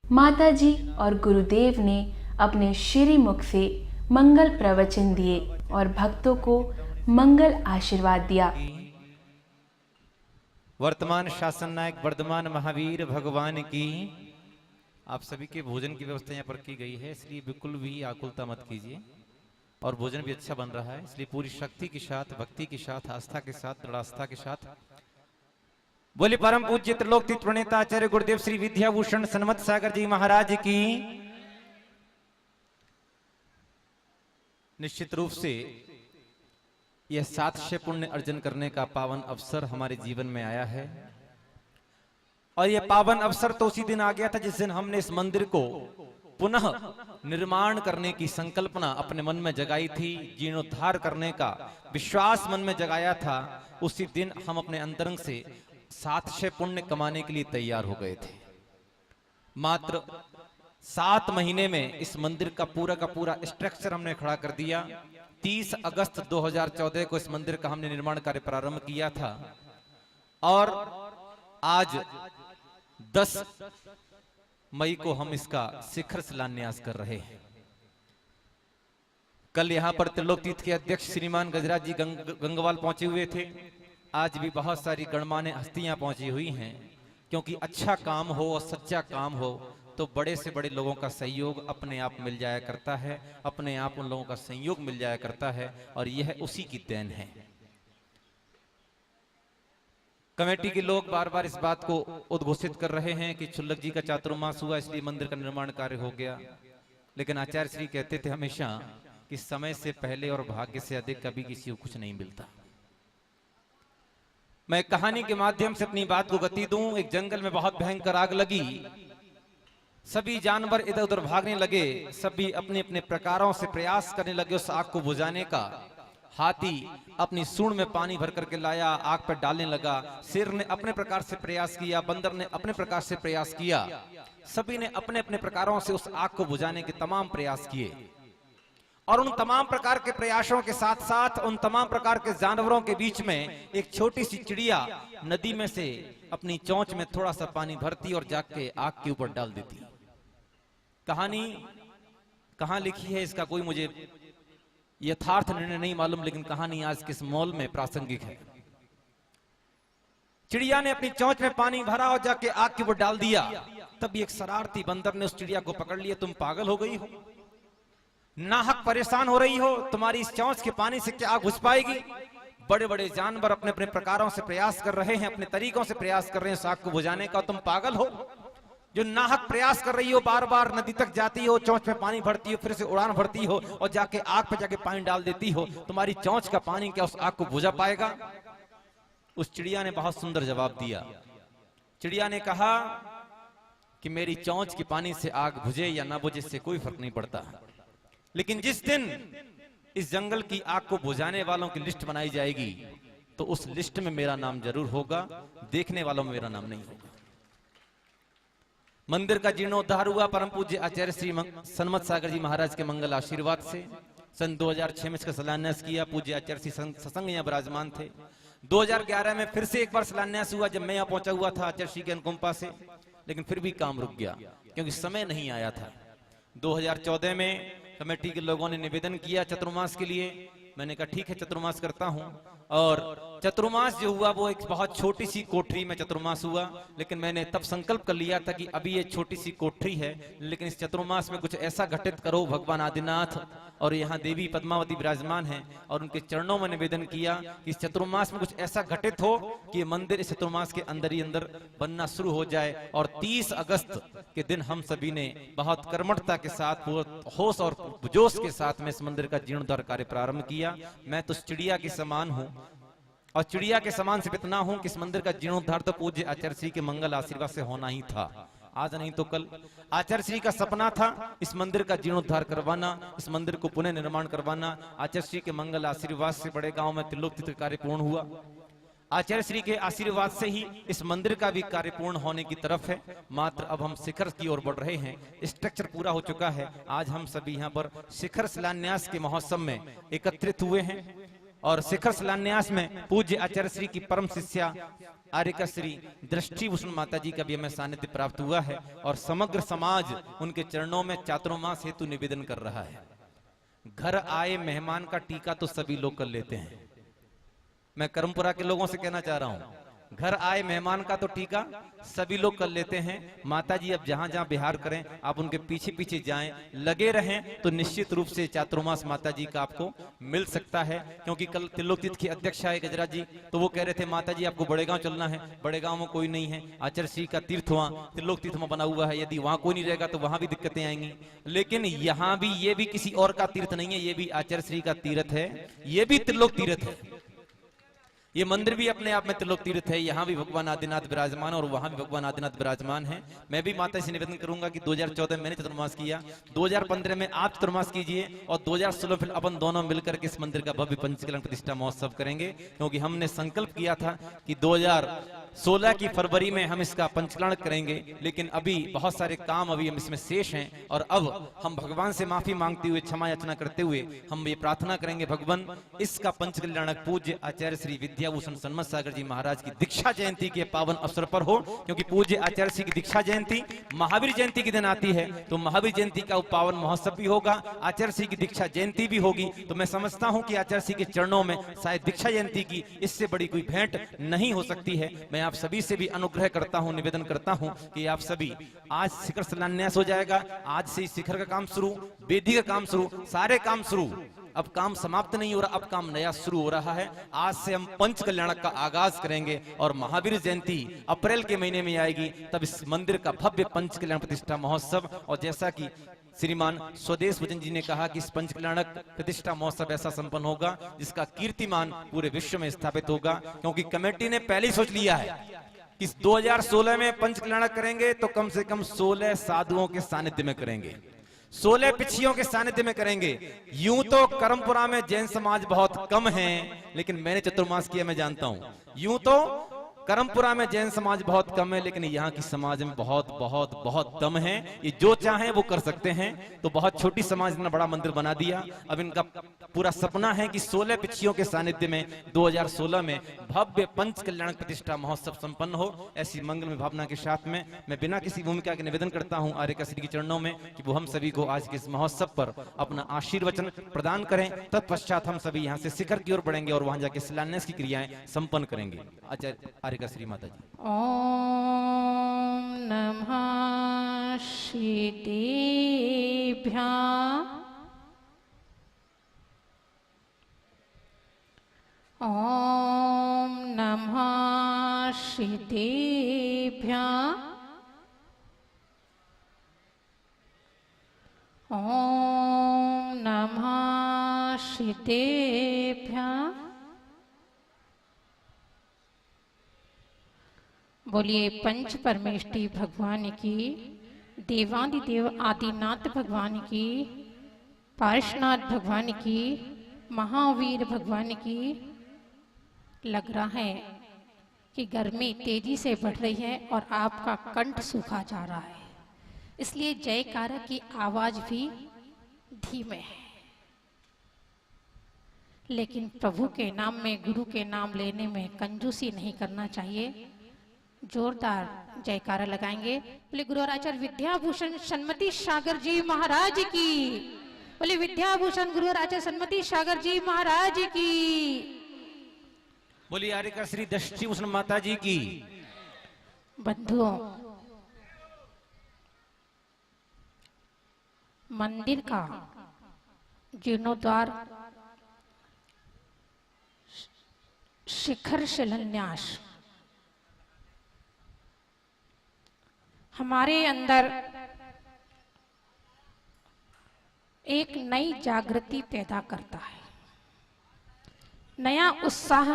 माता जी और गुरुदेव ने अपने श्री मुख से मंगल प्रवचन दिए और भक्तों को मंगल आशीर्वाद दिया। वर्तमान शासन नायक वर्धमान महावीर भगवान की आप सभी के भोजन की व्यवस्था यहाँ पर की गई है, इसलिए बिल्कुल भी आकुलता मत कीजिए और भोजन भी अच्छा बन रहा है, इसलिए पूरी शक्ति के साथ, भक्ति के साथ, आस्था के साथ, दृढ़ आस्था के साथ बोले परम पूज्य त्रिलोक तीर्थ प्रणेता आचार्य गुरुदेव श्री विद्याभूषण सन्मत सागर जी महाराज की। निश्चित रूप से यह 700 पुण्य अर्जन करने का पावन अवसर हमारे जीवन में आया है और यह पावन अवसर तो उसी दिन आ गया था जिस दिन हमने इस मंदिर को पुनः निर्माण करने की संकल्पना अपने मन में जगाई थी, जीर्णोद्धार करने का विश्वास मन में जगाया था। उसी दिन हम अपने अंतरंग से 700 पुण्य कमाने के लिए तैयार हो गए थे। मात्र 7 महीने में इस मंदिर का पूरा स्ट्रक्चर हमने खड़ा कर दिया। 30 अगस्त 2014 को इस मंदिर का हमने निर्माण कार्य प्रारंभ किया था और आज 10 मई को हम इसका शिखर शिलान्यास कर रहे हैं। कल यहाँ पर त्रिलोक तीर्थ के अध्यक्ष श्रीमान गजराज जी गंगवाल पहुंचे हुए थे। आज भी बहुत सारी गणमान्य हस्तियां पहुंची हुई हैं, क्योंकि अच्छा काम हो और सच्चा काम हो तो बड़े से बड़े लोगों का सहयोग अपने आप मिल जाया करता है, अपने आप उन लोगों का सहयोग मिल जाया करता है और यह उसी की देन है। कमेटी के लोग बार बार इस बात को उद्घोषित कर रहे हैं कि क्षुल्लक जी का चातुर्मास हुआ इसलिए मंदिर का निर्माण कार्य हो गया, लेकिन आचार्य श्री कहते थे हमेशा कि समय से पहले और भाग्य से अधिक कभी किसी को कुछ नहीं मिलता। मैं कहानी के माध्यम से अपनी बात को गति दूं। एक जंगल में बहुत भयंकर आग लगी, सभी जानवर इधर उधर भागने लगे, सभी अपने अपने प्रकारों से प्रयास करने लगे उस आग को बुझाने का। हाथी अपनी सूंड में पानी भर करके लाया, आग पर डालने लगा। शेर ने अपने प्रकार से प्रयास किया, बंदर ने अपने प्रकार से प्रयास किया। सभी ने अपने अपने प्रकारों से उस आग को बुझाने के तमाम प्रयास किए और उन तमाम प्रकार के प्रयासों के साथ साथ उन तमाम प्रकार के जानवरों के बीच में एक छोटी सी चिड़िया नदी में से अपनी चोंच में थोड़ा सा पानी भरती और जाके आग के ऊपर डाल देती। कहानी कहां लिखी है इसका कोई मुझे यथार्थ निर्णय नहीं मालूम, लेकिन कहानी आज किस मोल में प्रासंगिक है। चिड़िया ने अपनी चोंच में पानी भरा और जाके आग के ऊपर डाल दिया। तब एक शरारती बंदर ने उस चिड़िया को पकड़ लिया। तुम पागल हो गई हो, नाहक परेशान हो रही हो, तुम्हारी इस चोंच के पानी से क्या आग बुझ पाएगी? बड़े बड़े जानवर अपने अपने प्रकारों से प्रयास कर रहे हैं, अपने तरीकों से प्रयास कर रहे हैं आग को बुझाने का। तुम पागल हो जो नाहक प्रयास कर रही हो, बार बार नदी तक जाती हो, चोंच में पानी भरती हो, फिर से उड़ान भरती हो और जाके आग पे जाके पानी डाल देती हो। तुम्हारी चोंच का पानी क्या उस आग को बुझा पाएगा? उस चिड़िया ने बहुत सुंदर जवाब दिया। चिड़िया ने कहा कि मेरी चोंच के पानी से आग बुझे या ना बुझे इससे कोई फर्क नहीं पड़ता, लेकिन जिस दिन इस जंगल की आग को बुझाने वालों की लिस्ट बनाई जाएगी तो उस लिस्ट में मेरा नाम जरूर होगा, देखने वालों में मेरा नाम नहीं होगा। मंदिर का जीर्णोद्धार हुआ परम पूज्य आचार्य श्री सन्मत सागर जी महाराज के मंगल आशीर्वाद से। सन 2006 में इसका शिलान्यास किया। पूज्य आचार्य श्री सत्संग यहाँ विराजमान थे। 2011 में फिर से एक बार शिलान्यास हुआ जब मैं यहाँ पहुंचा हुआ था आचार्य श्री के अनुकंपा से, लेकिन फिर भी काम रुक गया क्योंकि समय नहीं आया था। 2014 में कमेटी के लोगों ने निवेदन किया चतुर्मास के लिए। मैंने कहा ठीक है चतुर्मास करता हूं और चतुर्मास जो हुआ वो एक बहुत छोटी सी कोठरी में चतुर्मास हुआ, लेकिन मैंने तब संकल्प कर लिया था कि अभी ये छोटी सी कोठरी है, लेकिन इस चतुर्मास में कुछ ऐसा घटित करो भगवान आदिनाथ। और यहाँ देवी पद्मावती विराजमान हैं और उनके चरणों में निवेदन किया कि इस चतुर्मास में कुछ ऐसा घटित हो कि ये मंदिर इस चतुर्मास के अंदर ही अंदर बनना शुरू हो जाए। और 30 अगस्त के दिन हम सभी ने बहुत कर्मठता के साथ, होश और जोश के साथ में इस मंदिर का जीर्णोद्धार कार्य प्रारंभ किया। मैं तो चिड़िया के समान हूँ और चिड़िया के समान से इतना हूं कि इस मंदिर का जीर्णोद्धार तो पूज्य आचार्य श्री के मंगल आशीर्वाद से होना ही था, आज नहीं तो कल। आचार्य श्री का सपना था इस मंदिर का जीर्णोद्धार करवाना, इस मंदिर को पुनः निर्माण करवाना। आचार्य श्री के मंगल आशीर्वाद से बड़े गांव में त्रिलोक तीर्थ कार्य पूर्ण हुआ। आचार्य श्री के आशीर्वाद से ही इस मंदिर का भी कार्य पूर्ण होने की तरफ है। मात्र अब हम शिखर की ओर बढ़ रहे हैं, स्ट्रक्चर पूरा हो चुका है। आज हम सभी यहाँ पर शिखर शिलान्यास के महोत्सव में एकत्रित हुए हैं और शिखर शिलान्यास में पूज्य आचार्य श्री की परम शिष्या आर्यका श्री दृष्टिभूषण माता जी का भी हमें सानिध्य प्राप्त हुआ है और समग्र समाज उनके चरणों में चातुर्मास हेतु निवेदन कर रहा है। घर आए मेहमान का टीका तो सभी लोग कर लेते हैं। मैं करमपुरा के लोगों से कहना चाह रहा हूं, घर आए मेहमान का तो टीका सभी लोग कर लेते हैं। माता जी अब जहां जहां बिहार करें आप उनके पीछे पीछे जाएं, लगे रहें तो निश्चित रूप से चातुर्मास माता जी का आपको मिल सकता है। क्योंकि कल त्रिलोक तीर्थ की अध्यक्ष आए गजराज जी, तो वो कह रहे थे माता जी आपको बड़े गांव चलना है, बड़े गांव में कोई नहीं है, आचार्य श्री का तीर्थ वहां त्रिलोक तीर्थ में बना हुआ है, यदि वहां कोई नहीं रहेगा तो वहां भी दिक्कतें आएंगी। लेकिन यहाँ भी ये भी किसी और का तीर्थ नहीं है, ये भी आचार्य श्री का तीर्थ है, ये भी त्रिलोक तीर्थ है। ये मंदिर भी अपने आप में त्रिलोक तीर्थ है। यहाँ भी भगवान आदिनाथ विराजमान और वहां भी भगवान आदिनाथ विराजमान है। मैं भी माता से निवेदन करूंगा कि 2014 में मैंने चतुर्मास किया, 2015 में आप चतुर्मास कीजिए और 2016 फिर अपन दोनों मिलकर के इस मंदिर का भव्य पंचकल्याण प्रतिष्ठा महोत्सव करेंगे। क्योंकि हमने संकल्प किया था कि 2016 की फरवरी में हम इसका पंचकल्याण करेंगे, लेकिन अभी बहुत सारे काम अभी हम इसमें शेष हैं और अब हम भगवान से माफी मांगते हुए, क्षमा याचना करते हुए हम ये प्रार्थना करेंगे, भगवान इसका पंचकल्याणक पूज्य आचार्य श्री विद्याभूषण सन्मत सागर जी महाराज की दीक्षा जयंती के पावन अवसर पर हो। क्योंकि पूज्य आचार्य श्री की दीक्षा जयंती महावीर जयंती के दिन आती है, तो महावीर जयंती का पावन महोत्सव भी होगा, आचार्य श्री की दीक्षा जयंती भी होगी। तो मैं समझता हूं कि आचार्य श्री के चरणों में शायद दीक्षा जयंती की इससे बड़ी कोई भेंट नहीं हो सकती है। मैं आप सभी से भी अनुग्रह करता हूं, निवेदन करता हूं कि आप सभी, आज शिखर शिलान्यास हो जाएगा, आज से शिखर का काम शुरू, वेदी का काम शुरू, सारे काम शुरू। अब काम समाप्त नहीं हो रहा, अब काम नया शुरू हो रहा है। आज से हम पंच कल्याण का आगाज करेंगे और महावीर जयंती अप्रैल के महीने में आएगी, तब इस मंदिर का भव्य पंच कल्याण प्रतिष्ठा महोत्सव। और जैसा कि श्रीमान स्वदेश भजन जी ने कहा कि इस पंच कल्याणक प्रतिष्ठा महोत्सव ऐसा संपन्न होगा जिसका कीर्तिमान पूरे विश्व में स्थापित होगा। क्योंकि कमेटी ने पहले ही सोच लिया है कि 2016 में पंच कल्याणक करेंगे तो कम से कम 16 साधुओं के सानिध्य में करेंगे, 16 पिछियों के सानिध्य में करेंगे। यूं तो करमपुरा में जैन समाज बहुत कम है, लेकिन मैंने चतुर्मास किया, मैं जानता हूं। यूं तो करमपुरा में जैन समाज बहुत कम है, लेकिन यहाँ की समाज में बहुत बहुत बहुत दम है। ये जो चाहे वो कर सकते हैं। तो बहुत छोटी समाज ने बड़ा मंदिर बना दिया। अब इनका पूरा सपना है कि 16 पिछियों के सानिध्य में 2016 में भव्य पंच कल्याण प्रतिष्ठा महोत्सव संपन्न हो। ऐसी मंगलमय भावना के साथ में मैं बिना किसी भूमिका के निवेदन करता हूं आर्यका श्री के चरणों में कि वो हम सभी को आज के इस महोत्सव पर अपना आशीर्वचन प्रदान करें। तत्पश्चात हम सभी यहाँ से शिखर की ओर बढ़ेंगे और वहां जाके शिलान्यास की क्रियाएं संपन्न करेंगे। आचार्य श्री माता जी। ओम नमः शिवाय। ओम नमः शिवाय। ओम नमः शिवाय। बोलिए पंच परमेष्टि भगवान की, देवादिदेव आदिनाथ भगवान की, पार्श्वनाथ भगवान की, महावीर भगवान की। लग रहा है कि गर्मी तेजी से बढ़ रही है और आपका कंठ सूखा जा रहा है, इसलिए जयकारा की आवाज भी धीमे है। लेकिन प्रभु के नाम में, गुरु के नाम लेने में कंजूसी नहीं करना चाहिए। जोरदार जयकारा लगाएंगे। बोले गुरु और आचार्य विद्याभूषण सन्मति सागर जी महाराज की। बोले विद्याभूषण गुरु और आचार्य सन्मति सागर जी महाराज की। बोलिए आर्यका श्री दृष्टि भूषण माता जी की। बंधुओं, मंदिर का जीर्णोद्वार, शिखर शिलान्यास हमारे अंदर एक नई जागृति पैदा करता है, नया उत्साह,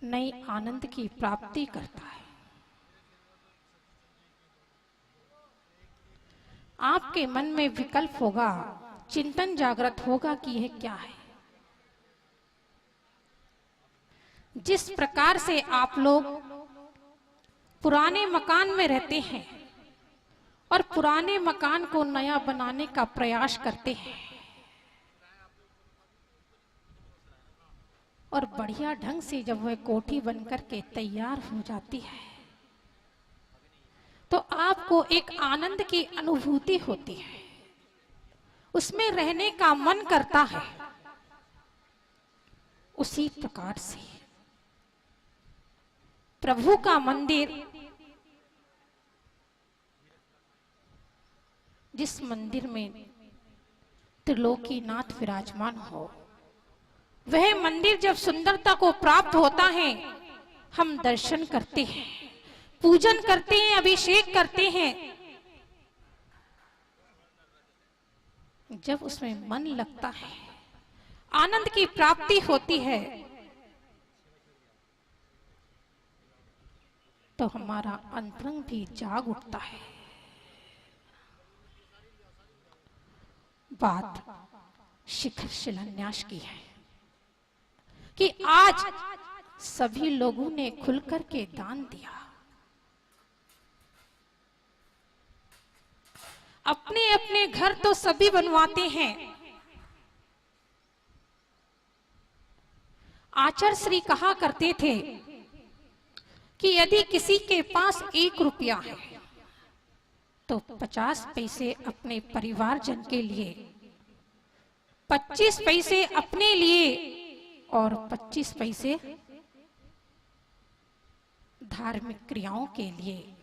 नई आनंद की प्राप्ति करता है। आपके मन में विकल्प होगा, चिंतन जागृत होगा कि यह क्या है। जिस प्रकार से आप लोग पुराने मकान में रहते हैं और पुराने मकान को नया बनाने का प्रयास करते हैं और बढ़िया ढंग से जब वह कोठी बनकर के तैयार हो जाती है तो आपको एक आनंद की अनुभूति होती है, उसमें रहने का मन करता है। उसी प्रकार से प्रभु का मंदिर, जिस मंदिर में त्रिलोकीनाथ विराजमान हो, वह मंदिर जब सुंदरता को प्राप्त होता है, हम दर्शन करते हैं, पूजन करते हैं, अभिषेक करते हैं। जब उसमें मन लगता है, आनंद की प्राप्ति होती है, तो हमारा अंतरंग भी जाग उठता है। बात शिखर शिलान्यास की है कि आज सभी लोगों ने खुलकर के दान दिया। अपने अपने घर तो सभी बनवाते हैं। आचार्य श्री कहा करते थे कि यदि किसी के पास 1 रुपया है तो 50 पैसे अपने परिवारजन के लिए, 25 पैसे अपने लिए और 25 पैसे धार्मिक क्रियाओं के लिए।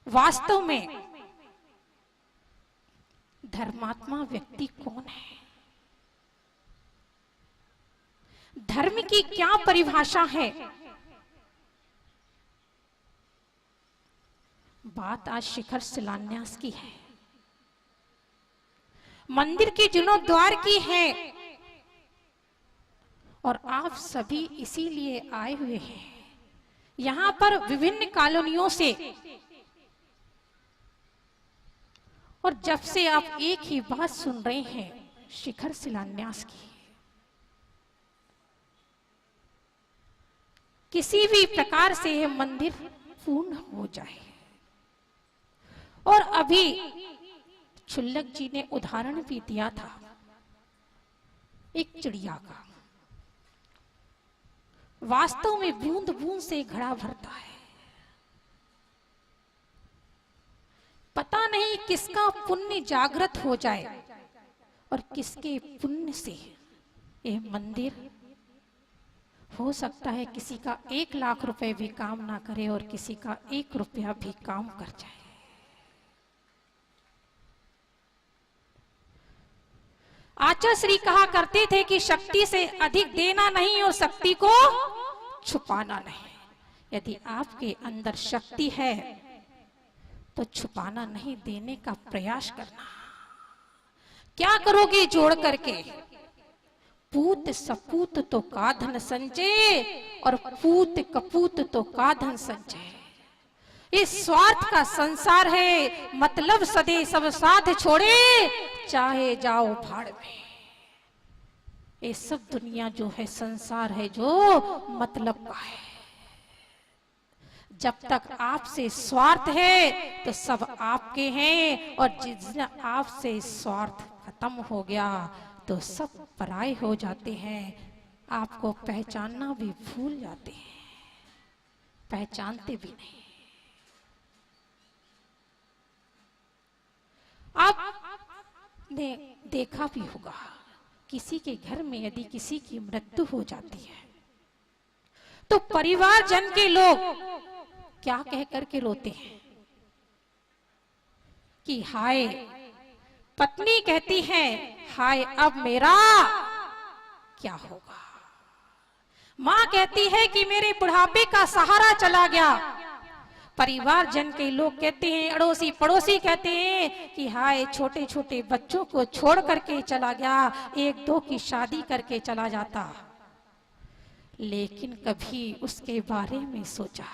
वास्तव में धर्मात्मा व्यक्ति कौन है? धर्म की क्या परिभाषा है? बात आज शिखर शिलान्यास की है, मंदिर के जीर्णोद्वार की है, और आप सभी इसीलिए आए हुए हैं। यहां पर विभिन्न कॉलोनियों से, और जब से आप एक ही बात सुन रहे हैं, शिखर शिलान्यास की। किसी भी प्रकार से यह मंदिर पूर्ण हो जाए। और अभी छुल्लक जी ने उदाहरण भी दिया था एक चिड़िया का। वास्तव में बूंद बूंद से घड़ा भरता है। पता नहीं किसका पुण्य जागृत हो जाए और किसके पुण्य से यह मंदिर, हो सकता है किसी का 1 लाख रुपए भी काम ना करे और किसी का 1 रुपया भी काम कर जाए। आचार्य श्री कहा करते थे कि शक्ति से अधिक देना नहीं और शक्ति को छुपाना नहीं। यदि आपके अंदर शक्ति है तो छुपाना नहीं, देने का प्रयास करना। क्या करोगे जोड़ करके? पूत सपूत तो का धन संचय और पूत कपूत तो का धन संचय। इस स्वार्थ का संसार है, मतलब सदे सब साथ छोड़े, चाहे जाओ भाड़ में। ये सब दुनिया जो है, संसार है जो मतलब का है। जब तक आपसे स्वार्थ है तो सब आपके हैं, और जिस दिन आपसे स्वार्थ खत्म हो गया तो सब पराये हो जाते हैं। आपको पहचानना भी भूल जाते हैं, पहचानते भी नहीं। आपने देखा भी होगा किसी के घर में यदि किसी की मृत्यु हो जाती है तो परिवार जन के लोग क्या कह करके रोते हैं कि हाय, पत्नी कहती है हाय अब मेरा क्या होगा, मां कहती है कि मेरे बुढ़ापे का सहारा चला गया, परिवार जन के लोग कहते हैं, अड़ोसी पड़ोसी कहते हैं कि हाय छोटे छोटे बच्चों को छोड़ करके चला गया, एक दो की शादी करके चला जाता। लेकिन कभी उसके बारे में सोचा,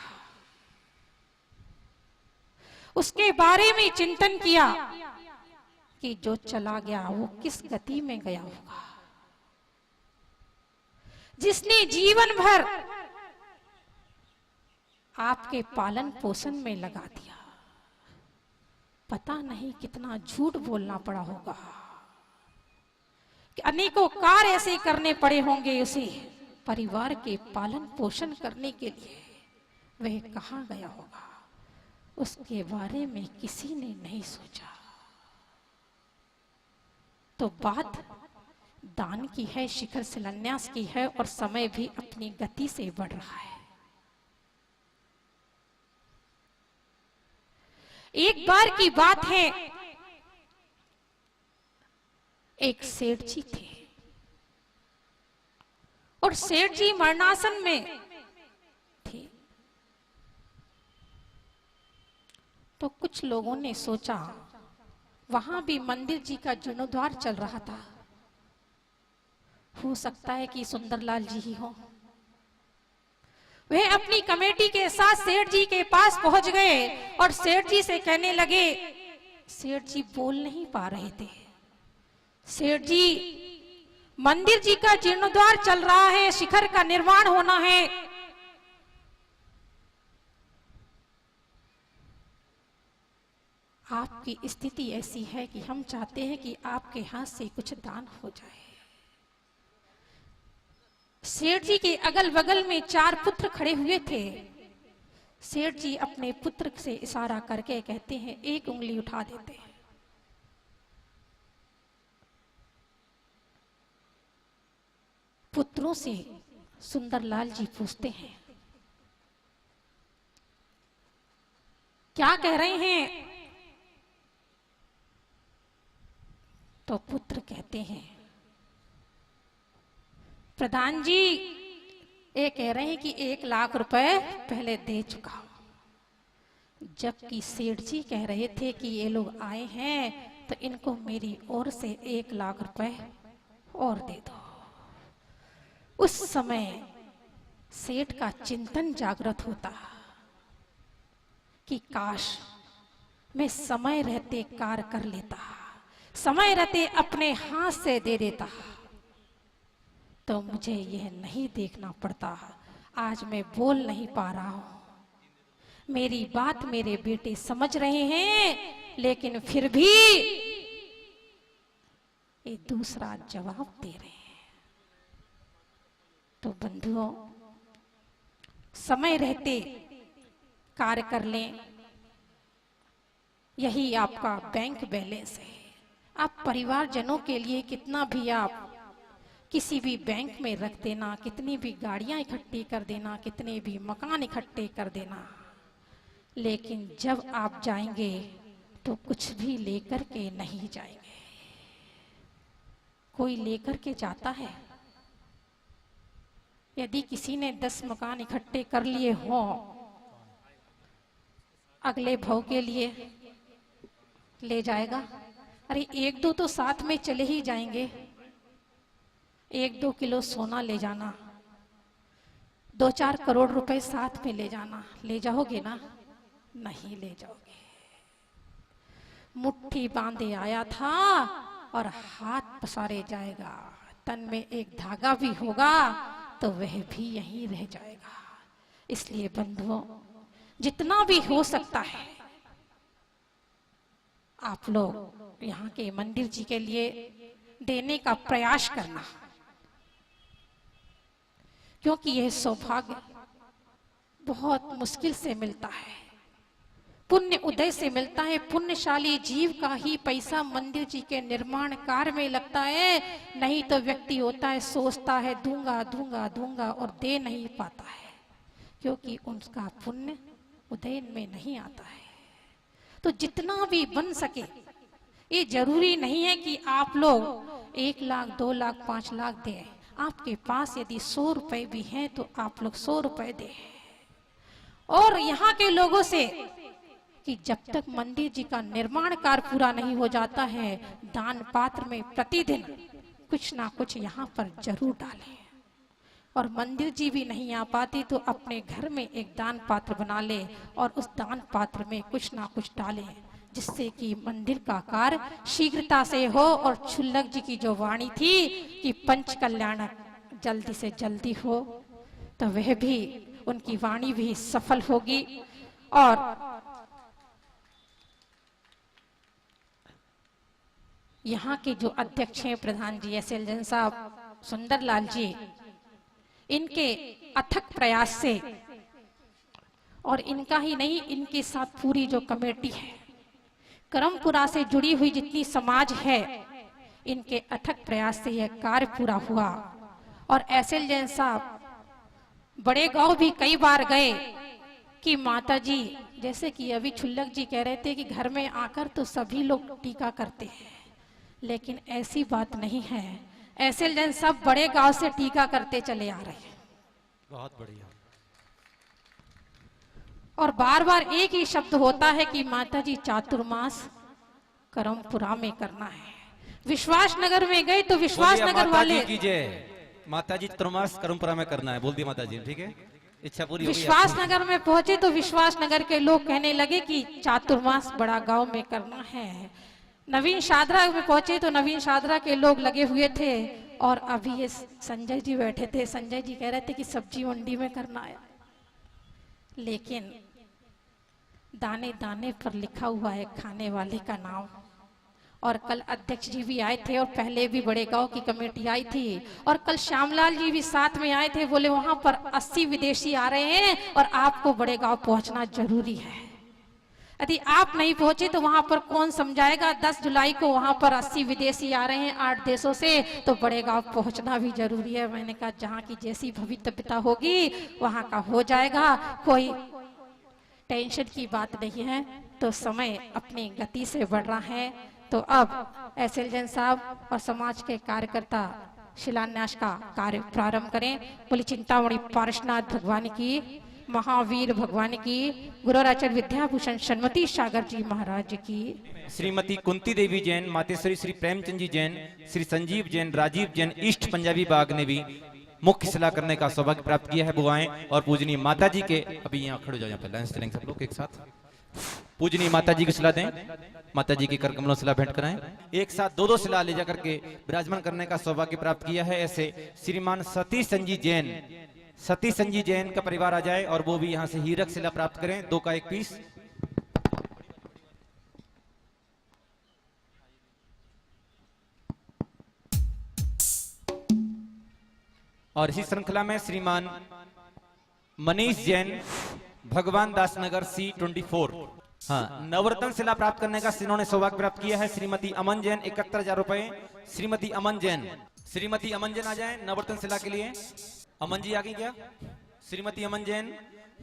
उसके बारे में चिंतन किया कि जो चला गया वो किस गति में गया होगा, जिसने जीवन भर आपके पालन पोषण में लगा दिया, पता नहीं कितना झूठ बोलना पड़ा होगा, कि अनेकों कार्य ऐसे करने पड़े होंगे उसे परिवार के पालन पोषण करने के लिए, वह कहां गया होगा, उसके बारे में किसी ने नहीं सोचा। तो बात दान की है, शिखर शिलान्यास की है, और समय भी अपनी गति से बढ़ रहा है। एक बार की बात है, एक सेठ जी थे और सेठ जी मरणासन में थे। तो कुछ लोगों ने सोचा, वहां भी मंदिर जी का जीर्णोद्धार चल रहा था, हो सकता है कि सुंदरलाल जी ही हो। वह अपनी कमेटी के साथ सेठ जी के पास पहुंच गए और सेठ जी से कहने लगे, सेठ जी बोल नहीं पा रहे थे, सेठ जी मंदिर जी का जीर्णोद्धार चल रहा है, शिखर का निर्माण होना है, आपकी स्थिति ऐसी है कि हम चाहते हैं कि आपके हाथ से कुछ दान हो जाए। सेठ जी के अगल बगल में 4 पुत्र खड़े हुए थे। सेठ जी अपने पुत्र से इशारा करके कहते हैं, एक उंगली उठा देते हैं। पुत्रों से सुंदरलाल जी पूछते हैं, क्या कह रहे हैं? तो पुत्र कहते हैं, प्रधान जी ये कह रहे हैं कि 1 लाख रुपए पहले दे चुका हूं, जबकि सेठ जी कह रहे थे कि ये लोग आए हैं तो इनको मेरी ओर से 1 लाख रुपए और दे दो। उस समय सेठ का चिंतन जागृत होता कि काश मैं समय रहते कार्य कर लेता, समय रहते अपने हाथ से दे देता, तो मुझे यह नहीं देखना पड़ता। आज मैं बोल नहीं पा रहा हूं, मेरी बात मेरे बेटे समझ रहे हैं, लेकिन फिर भी ये दूसरा जवाब दे रहे हैं। तो बंधुओं, समय रहते कार्य कर लें, यही आपका बैंक बैलेंस है। आप परिवारजनों के लिए कितना भी आप किसी भी बैंक में रख देना, कितनी भी गाड़ियां इकट्ठी कर देना, कितने भी मकान इकट्ठे कर देना, लेकिन जब आप जाएंगे तो कुछ भी लेकर के नहीं जाएंगे। कोई लेकर के जाता है? यदि किसी ने 10 मकान इकट्ठे कर लिए हों अगले भव के लिए, ले जाएगा? अरे 1-2 तो साथ में चले ही जाएंगे। 1-2 किलो सोना ले जाना, 2-4 करोड़ रुपए साथ में ले जाना, ले जाओगे ना? नहीं ले जाओगे। मुट्ठी बांधे आया था और हाथ पसारे जाएगा, तन में एक धागा भी होगा तो वह भी यहीं रह जाएगा। इसलिए बंधुओं, जितना भी हो सकता है आप लोग यहाँ के मंदिर जी के लिए देने का प्रयास करना, क्योंकि यह सौभाग्य बहुत मुश्किल से मिलता है। पुण्य उदय से मिलता है। पुण्यशाली जीव का ही पैसा मंदिर जी के निर्माण कार्य में लगता है। नहीं तो व्यक्ति होता है, सोचता है दूंगा दूंगा दूंगा और दे नहीं पाता है, क्योंकि उसका पुण्य उदय में नहीं आता है। तो जितना भी बन सके, ये जरूरी नहीं है कि आप लोग 1 लाख 2 लाख 5 लाख दें। आपके पास यदि 100 रुपए भी हैं तो आप लोग 100 रुपए दें। और यहाँ के लोगों से कि जब तक मंदिर जी का निर्माण कार्य पूरा नहीं हो जाता है, दान पात्र में प्रतिदिन कुछ ना कुछ यहाँ पर जरूर डालें। और मंदिर जी भी नहीं आ पाती तो अपने घर में एक दान पात्र बना ले और उस दान पात्र में कुछ ना कुछ डालें, जिससे कि मंदिर का कार्य शीघ्रता से हो। और छुल्लक जी की जो वाणी थी कि पंच कल्याण जल्दी से जल्दी हो, तो वह भी उनकी वाणी भी सफल होगी। और यहाँ के जो अध्यक्ष हैं प्रधान जी एस एल जैन साहब, सुंदरलाल जी, इनके अथक प्रयास से और इनका ही नहीं, इनके साथ पूरी जो कमेटी है करमपुरा से जुड़ी हुई जितनी समाज है, इनके अथक प्रयास से यह कार्य पूरा हुआ। और एस एल जैन साहब बड़े गांव भी कई बार गए कि माता जी, जैसे कि अभी छुल्लक जी कह रहे थे कि घर में आकर तो सभी लोग टीका करते हैं, लेकिन ऐसी बात नहीं है। ऐसे जन सब बड़े गांव से टीका करते चले आ रहे हैं। बहुत बढ़िया। और बार बार एक ही शब्द होता है कि माता जी चातुर्मास करमपुरा में करना है। विश्वास नगर में गए तो विश्वास नगर वाले माता जी चातुर्मास करमपुरा में करना है, बोल दिया माता जी, ठीक है, इच्छा पूरी हो गई। विश्वास नगर में पहुंचे तो विश्वास नगर के लोग कहने लगे कि चातुर्मास बड़ा गांव में करना है। नवीन शादरा में पहुंचे तो नवीन शादरा के लोग लगे हुए थे। और अभी ये संजय जी बैठे थे, संजय जी कह रहे थे कि सब्जी मंडी में करना है, लेकिन दाने दाने पर लिखा हुआ है खाने वाले का नाम। और कल अध्यक्ष जी भी आए थे और पहले भी बड़े गांव की कमेटी आई थी, और कल श्यामलाल जी भी साथ में आए थे। बोले वहां पर 80 विदेशी आ रहे हैं और आपको बड़े गांव पहुंचना जरूरी है। यदि आप नहीं पहुंचे तो वहां पर कौन समझाएगा। 10 जुलाई को वहां पर 80 विदेशी आ रहे हैं 8 देशों से, तो बड़े गांव पहुंचना भी जरूरी है। मैंने कहा जहां की जैसी भवितव्यता होगी वहां का हो जाएगा, कोई टेंशन की बात नहीं है। तो समय अपनी गति से बढ़ रहा है। तो अब एस एल जैन साहब और समाज के कार्यकर्ता शिलान्यास का कार्य प्रारंभ करें। बोली चिंतामणि पार्श्वनाथ भगवान की, महावीर भगवान की, गुरुराचार्य विद्याभूषण सन्मति सागर जी महाराज की। श्रीमती कुंती देवी जैन, मातेश्वरी श्री प्रेमचंद जी जैन, श्री संजीव जैन, राजीव जैन, ईस्ट पंजाबी बाग ने भी मुख्य सलाह करने का सौभाग्य प्राप्त किया है। बुआएं और पूजनीय माता जी के, अभी यहाँ खड़े हो जाओ, यहाँ पे लाइन से चलेंगे सब लोग एक साथ। पूजनीय माता जी की सलाह दें, माता जी की कर कमलों सलाह भेंट कराएं। एक साथ 2-2 सलाह ले जाकर के विराजमान करने का सौभाग्य प्राप्त किया है। ऐसे श्रीमान सतीश संजी जैन, सतीश संजी जैन का परिवार आ जाए और वो भी यहाँ से हीरक शिला प्राप्त करें, 2 का 1 पीस। और इसी श्रृंखला में श्रीमान मनीष जैन, भगवान दास नगर C24, हाँ, नवरत्न शिला प्राप्त करने का इन्होंने सौभाग्य प्राप्त किया है। श्रीमती अमन जैन 71,000 रुपए। श्रीमती अमन जैन, श्रीमती अमन जैन आ जाए नवरत्न शिला के लिए। अमन जी आ गई क्या? श्रीमती अमन जैन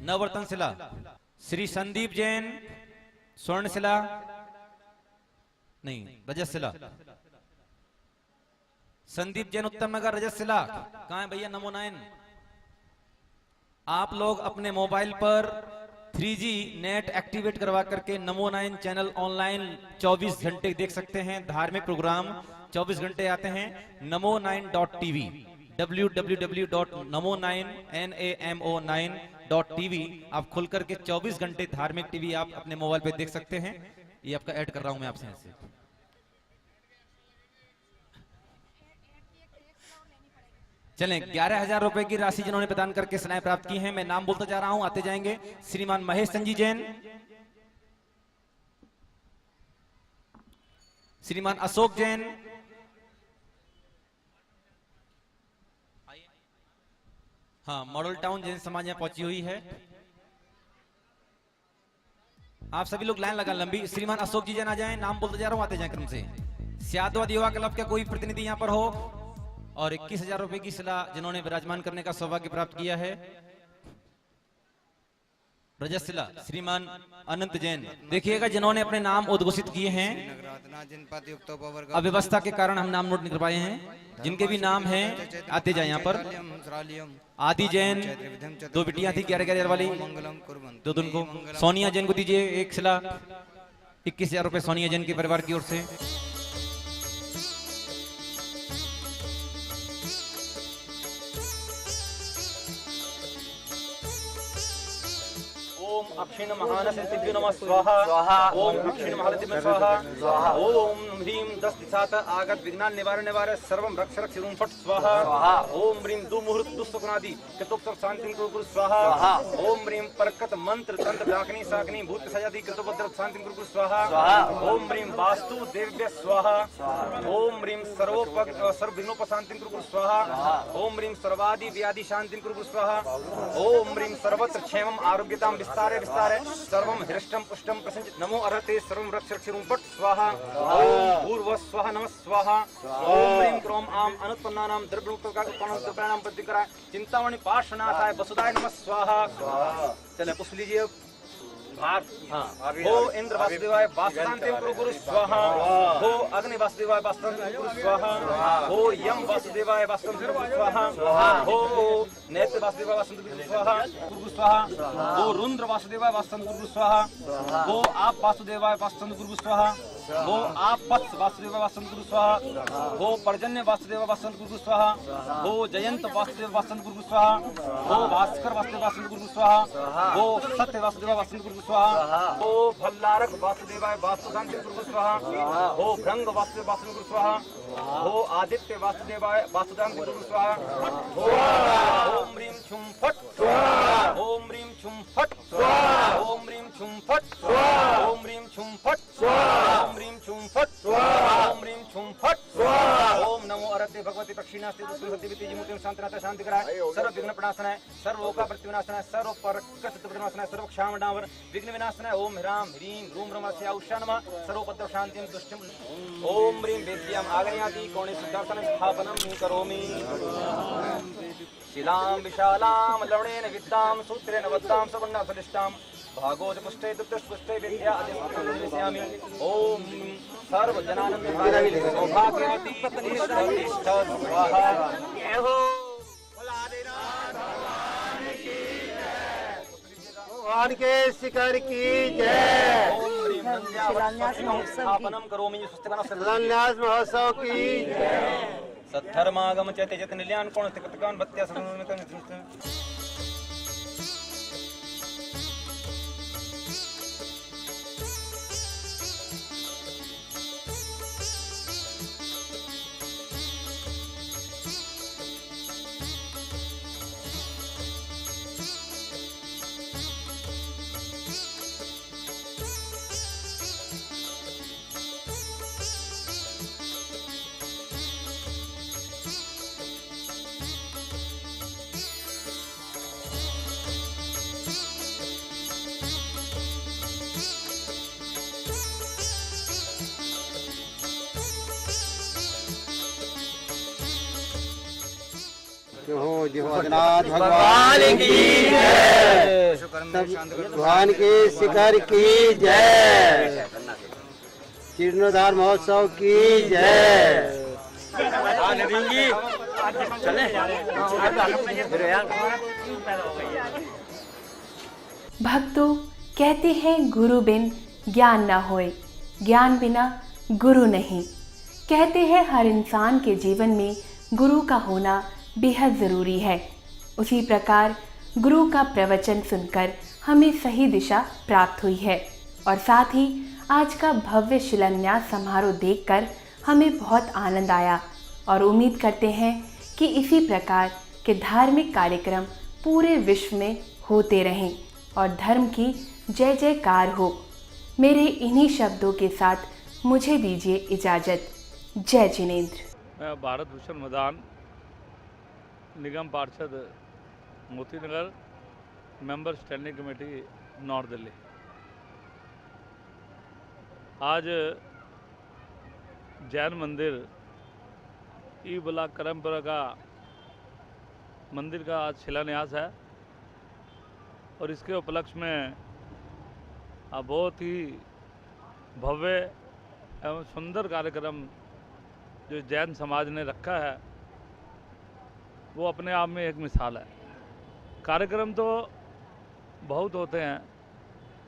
नवरत्न शिला। श्री संदीप जैन स्वर्ण शिला, नहीं रजत शिला। संदीप जैन उत्तम नगर रजत शिला। कहाँ है भैया नमो 9? आप लोग अपने मोबाइल पर 3G नेट एक्टिवेट करवा करके नमो 9 चैनल ऑनलाइन 24 घंटे देख सकते हैं। धार्मिक प्रोग्राम 24 घंटे आते हैं। namo9.tv, www.namo9.tv आप खोल करके 24 घंटे धार्मिक टीवी आप अपने मोबाइल पे देख सकते हैं। ये आपका ऐड कर रहा हूं मैं आपसे ऐसे। चलें, 11,000 रुपए की राशि जिन्होंने प्रदान करके सलाह प्राप्त की हैं, मैं नाम बोलता जा रहा हूं, आते जाएंगे। श्रीमान महेश संजी जैन, श्रीमान अशोक जैन, हाँ, मॉडल टाउन जैन समाज यहां पहुंची हुई है। आप सभी लोग लाइन लगा लंबी। श्रीमान अशोक जी जन आ जाएं, नाम बोलते जा रहा हूं, आते जाएं क्रम से। स्यादवाद युवा क्लब का कोई प्रतिनिधि यहाँ पर हो और 21,000 रुपए की सलाह जिन्होंने विराजमान करने का सौभाग्य प्राप्त किया है, रजस्शिला श्रीमान अनंत जैन। देखिएगा जिन्होंने अपने नाम उद्घोषित किए हैं, अव्यवस्था के कारण हम नाम नोट नहीं कर पाए हैं, जिनके भी नाम हैं आते जाए यहाँ पर। आदि जैन, 2 बिटियां थी 11,000 वाली, दो दिन को। सोनिया जैन को दीजिए एक शिला, 21,000 रुपए सोनिया जैन के परिवार की ओर से। ओम अक्षिण महानसिद्धिभ्यो नमः स्वाहा। ओम अक्षिण महानसिद्धिभ्यो स्वाहा। ओम ह्रीं 10 दिशात आगत विघ्नान निवारण निवारय सर्वं रक्ष रक्ष रूम फट स्वाहा। ओम ह्रीं दुमुहूर्त दुष्टकुनादि कृतोक्तम शांतिं कुरु स्वाहा। ओम ह्रीं परकत मंत्र तंत्र डाकनी साकनी भूत सजाति कृतोपद्रव शांतिं कुरु स्वाहा। ओम ह्रीं वास्तु देव्य स्वाहा। ओम ह्रीं सर्वविघ्नोपशांतिं कुरु स्वाहा। ओम ह्रीं सर्वादि व्याधि शांतिं कुरु स्वाहा। ओम ह्रीं सर्वत्र क्षेमं आरोग्यतां विस्तारे विस्तारे सर्वं हृष्टं पुष्टं प्रसन्नचित् नमो अर्हते सर्वं रक्ष रक्ष रूम फट स्वाहा। ओम भूर्भुवः स्वः नमः स्वाहा। ओम ह्रीं क्रोम आम अनुत्पन्नानां द्रव्योपकाराणां प्रतिकराय चिंतामणि पार्श्वनाथाय वसुदाय नमः स्वाहा। चले पुष्प लीजिए। हो इंद्र वासुदेवाय वासुदान्ते गुरु स्वाहा। हो अग्नि वासुदेवाय वासुदान्ते गुरु स्वाहा। हो यम वासुदेवाय वासुदान्ते गुरु स्वाहा। हो नेत्र वासुदेवाय वासुदान्ते गुरु स्वाहा। हो रुद्र वासुदेवाय वासुदान्ते गुरु स्वाहा। हो आप वासुदेवाय वासुदान्ते गुरु स्वाहा। हो आप वत्स वासुदेवाय वासुदान्ते गुरु स्वाहा। हो पर्जन्य वासुदेवाय वासुदान्ते गुरु स्वाहा। हो जयंत वासुदेव वासुदान्ते गुरु स्वाहा। हो भास्कर वासुदेव वासुदान्ते गुरु स्वाहा। हो सत्य वासुदेवाय वासुदान्ते गुरु स्वाहा। हो भल्लारक वासुदेवाय वासुदान्ते गुरु स्वाहा। हो भृंग वासुदेव वासुदेव गुरु स्वाहा। हो आदित्य वासुदेवाय वासुदान्ते गुरु स्वाहा। हो ओम ह्रीं छुम फट स्वाहा। ओम ह्रीं छुम फट स्वाहा। ओम ह्रीं छुम फट स्वाहा। ओम ह्रीं छुम फट स्वाहा। ओम ह्रीं छुम फट स्वाहा। ओम ह्रीं छुम फट स्वाहा। ओम नमो अरहते भगवती प्रक्षिणास्ते दुष्कृति विति मुक्तिं शांतिनाथ शांति कराय सर्व विघ्न प्रणाशनाय सर्व लोका प्रतिविनाशनाय सर्व परकट प्रतिविनाशनाय सर्व क्षाम डावर विघ्न विनाशनाय ओम ह्रां ह्रीं ह्रूं ब्रह्मस्य औषा नमः सर्वोपद्रव शांतिं तुष्टिं। ओम ह्रीं वेद्याम् आगमयाति कोणे सिद्धार्थनं स्थापनं करोमि। शिलां विशालां लवणेन विद्यां सूत्रेण बद्धां सवर्णासलिष्टां भागोज पुष्टे दुष्पुष्टे विद्या अधिष्ठामि। ओम सर्व जनानंद सौभाग्यवती इष्ट स्वाहा। जय हो भगवान के शिखर की जय। स्थापनम करोमि शिलान्यास महोत्सव की जय। सद्धर्मागम चैत्य चैत्य निल्यान कोण तिकतकान बत्या भोजनाथ भगवान की जय। भगवान के शिखर की जय। जीर्णोद्धार महोत्सव की जय। भक्तों, कहते हैं गुरु बिन ज्ञान न होए, ज्ञान बिना गुरु नहीं। कहते हैं हर इंसान के जीवन में गुरु का होना बेहद ज़रूरी है। उसी प्रकार गुरु का प्रवचन सुनकर हमें सही दिशा प्राप्त हुई है और साथ ही आज का भव्य शिलान्यास समारोह देखकर हमें बहुत आनंद आया और उम्मीद करते हैं कि इसी प्रकार के धार्मिक कार्यक्रम पूरे विश्व में होते रहें और धर्म की जय जयकार हो। मेरे इन्हीं शब्दों के साथ मुझे दीजिए इजाज़त। जय जिनेंद्र। मैं भारत भूषण मदान, निगम पार्षद Moti Nagar, member standing committee north Delhi. आज जैन मंदिर ई ब्लॉक करमपुरा का मंदिर का आज शिलान्यास है और इसके उपलक्ष्य में बहुत ही भव्य एवं सुंदर कार्यक्रम जो जैन समाज ने रखा है वो अपने आप में एक मिसाल है। कार्यक्रम तो बहुत होते हैं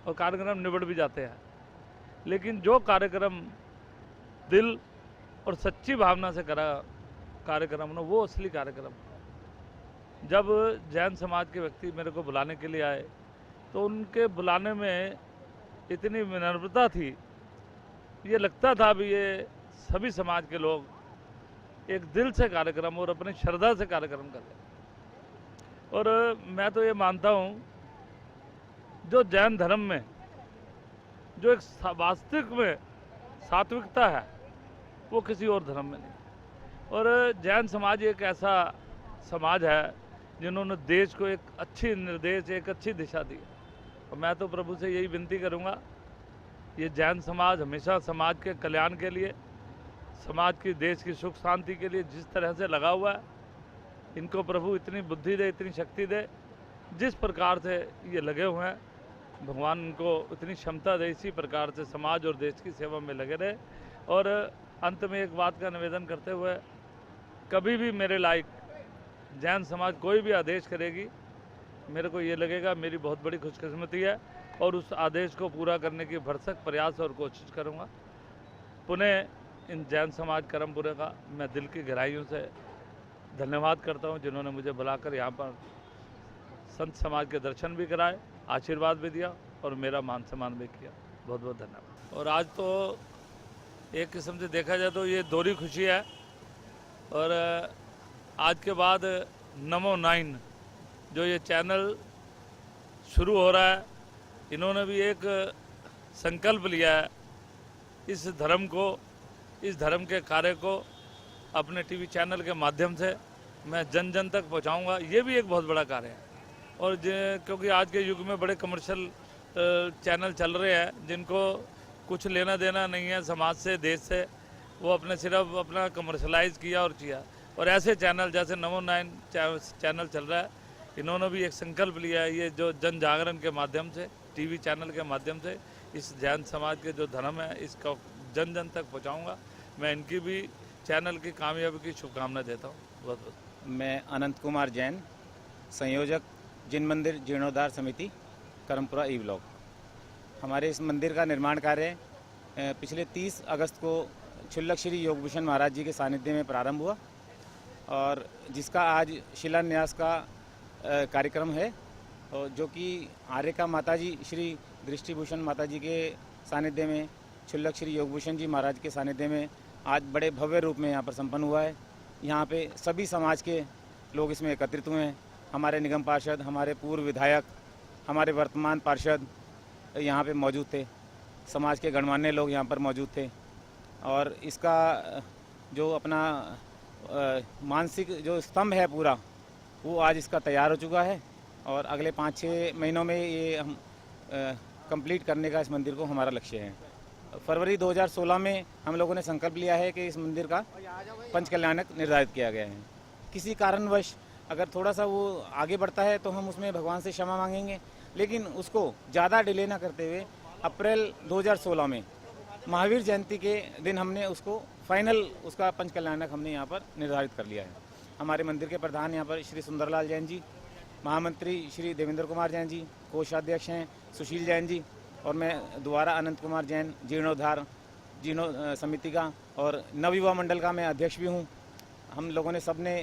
और कार्यक्रम निबट भी जाते हैं, लेकिन जो कार्यक्रम दिल और सच्ची भावना से करा कार्यक्रम ना, वो असली कार्यक्रम। जब जैन समाज के व्यक्ति मेरे को बुलाने के लिए आए तो उनके बुलाने में इतनी विनम्रता थी, ये लगता था भी ये सभी समाज के लोग एक दिल से कार्यक्रम और अपनी श्रद्धा से कार्यक्रम कर रहे। और मैं तो ये मानता हूँ जो जैन धर्म में जो एक वास्तविक में सात्विकता है वो किसी और धर्म में नहीं। और जैन समाज एक ऐसा समाज है जिन्होंने देश को एक अच्छी निर्देश, एक अच्छी दिशा दी। और मैं तो प्रभु से यही विनती करूंगा, ये जैन समाज हमेशा समाज के कल्याण के लिए, समाज की, देश की सुख शांति के लिए जिस तरह से लगा हुआ है, इनको प्रभु इतनी बुद्धि दे, इतनी शक्ति दे। जिस प्रकार से ये लगे हुए हैं, भगवान इनको इतनी क्षमता दे, इसी प्रकार से समाज और देश की सेवा में लगे रहे। और अंत में एक बात का निवेदन करते हुए, कभी भी मेरे लायक जैन समाज कोई भी आदेश करेगी, मेरे को ये लगेगा मेरी बहुत बड़ी खुशकिस्मती है और उस आदेश को पूरा करने की भरसक प्रयास और कोशिश करूँगा। पुनः इन जैन समाज करमपुरे का मैं दिल की गहराइयों से धन्यवाद करता हूँ, जिन्होंने मुझे बुलाकर यहाँ पर संत समाज के दर्शन भी कराए, आशीर्वाद भी दिया और मेरा मान सम्मान भी किया। बहुत बहुत धन्यवाद। और आज तो एक किस्म से देखा जाए तो ये दोहरी खुशी है। और आज के बाद नमो 9 जो ये चैनल शुरू हो रहा है, इन्होंने भी एक संकल्प लिया है, इस धर्म को, इस धर्म के कार्य को अपने टीवी चैनल के माध्यम से मैं जन जन तक पहुंचाऊंगा। ये भी एक बहुत बड़ा कार्य है। और क्योंकि आज के युग में बड़े कमर्शियल चैनल चल रहे हैं जिनको कुछ लेना देना नहीं है समाज से, देश से, वो अपने सिर्फ अपना कमर्शलाइज किया और किया। और ऐसे चैनल जैसे नमो 9 चैनल चल रहा है, इन्होंने भी एक संकल्प लिया है, ये जो जन जागरण के माध्यम से, टीवी चैनल के माध्यम से इस जैन समाज के जो धर्म है इसका जन जन तक पहुंचाऊंगा। मैं इनकी भी चैनल की कामयाबी की शुभकामना देता हूं। बहुत बहुत। मैं अनंत कुमार जैन, संयोजक जिन मंदिर जीर्णोद्धार समिति करमपुरा ई ब्लॉक। हमारे इस मंदिर का निर्माण कार्य पिछले 30 अगस्त को क्षुल्लक श्री योगभूषण महाराज जी के सानिध्य में प्रारंभ हुआ और जिसका आज शिलान्यास का कार्यक्रम है, और जो कि आर्यका माता जी श्री दृष्टिभूषण माता जी के सानिध्य में, क्षुल्लक श्री योगभूषण जी महाराज के सानिध्य में आज बड़े भव्य रूप में यहाँ पर संपन्न हुआ है। यहाँ पे सभी समाज के लोग इसमें एकत्रित हुए हैं। हमारे निगम पार्षद, हमारे पूर्व विधायक, हमारे वर्तमान पार्षद यहाँ पे मौजूद थे, समाज के गणमान्य लोग यहाँ पर मौजूद थे। और इसका जो अपना मानसिक जो स्तंभ है पूरा, वो आज इसका तैयार हो चुका है और अगले 5-6 महीनों में ये हम कंप्लीट करने का इस मंदिर को हमारा लक्ष्य है। फरवरी 2016 में हम लोगों ने संकल्प लिया है कि इस मंदिर का पंचकल्याणक निर्धारित किया गया है। किसी कारणवश अगर थोड़ा सा वो आगे बढ़ता है तो हम उसमें भगवान से क्षमा मांगेंगे, लेकिन उसको ज़्यादा डिले ना करते हुए अप्रैल 2016 में महावीर जयंती के दिन हमने उसको फाइनल, उसका पंचकल्याणक हमने यहाँ पर निर्धारित कर लिया है। हमारे मंदिर के प्रधान यहाँ पर श्री सुंदरलाल जैन जी, महामंत्री श्री देवेंद्र कुमार जैन जी, कोषाध्यक्ष हैं सुशील जैन जी, और मैं दोबारा अनंत कुमार जैन जीर्णोद्धार समिति का और नवयुवा मंडल का मैं अध्यक्ष भी हूँ। हम लोगों ने सब ने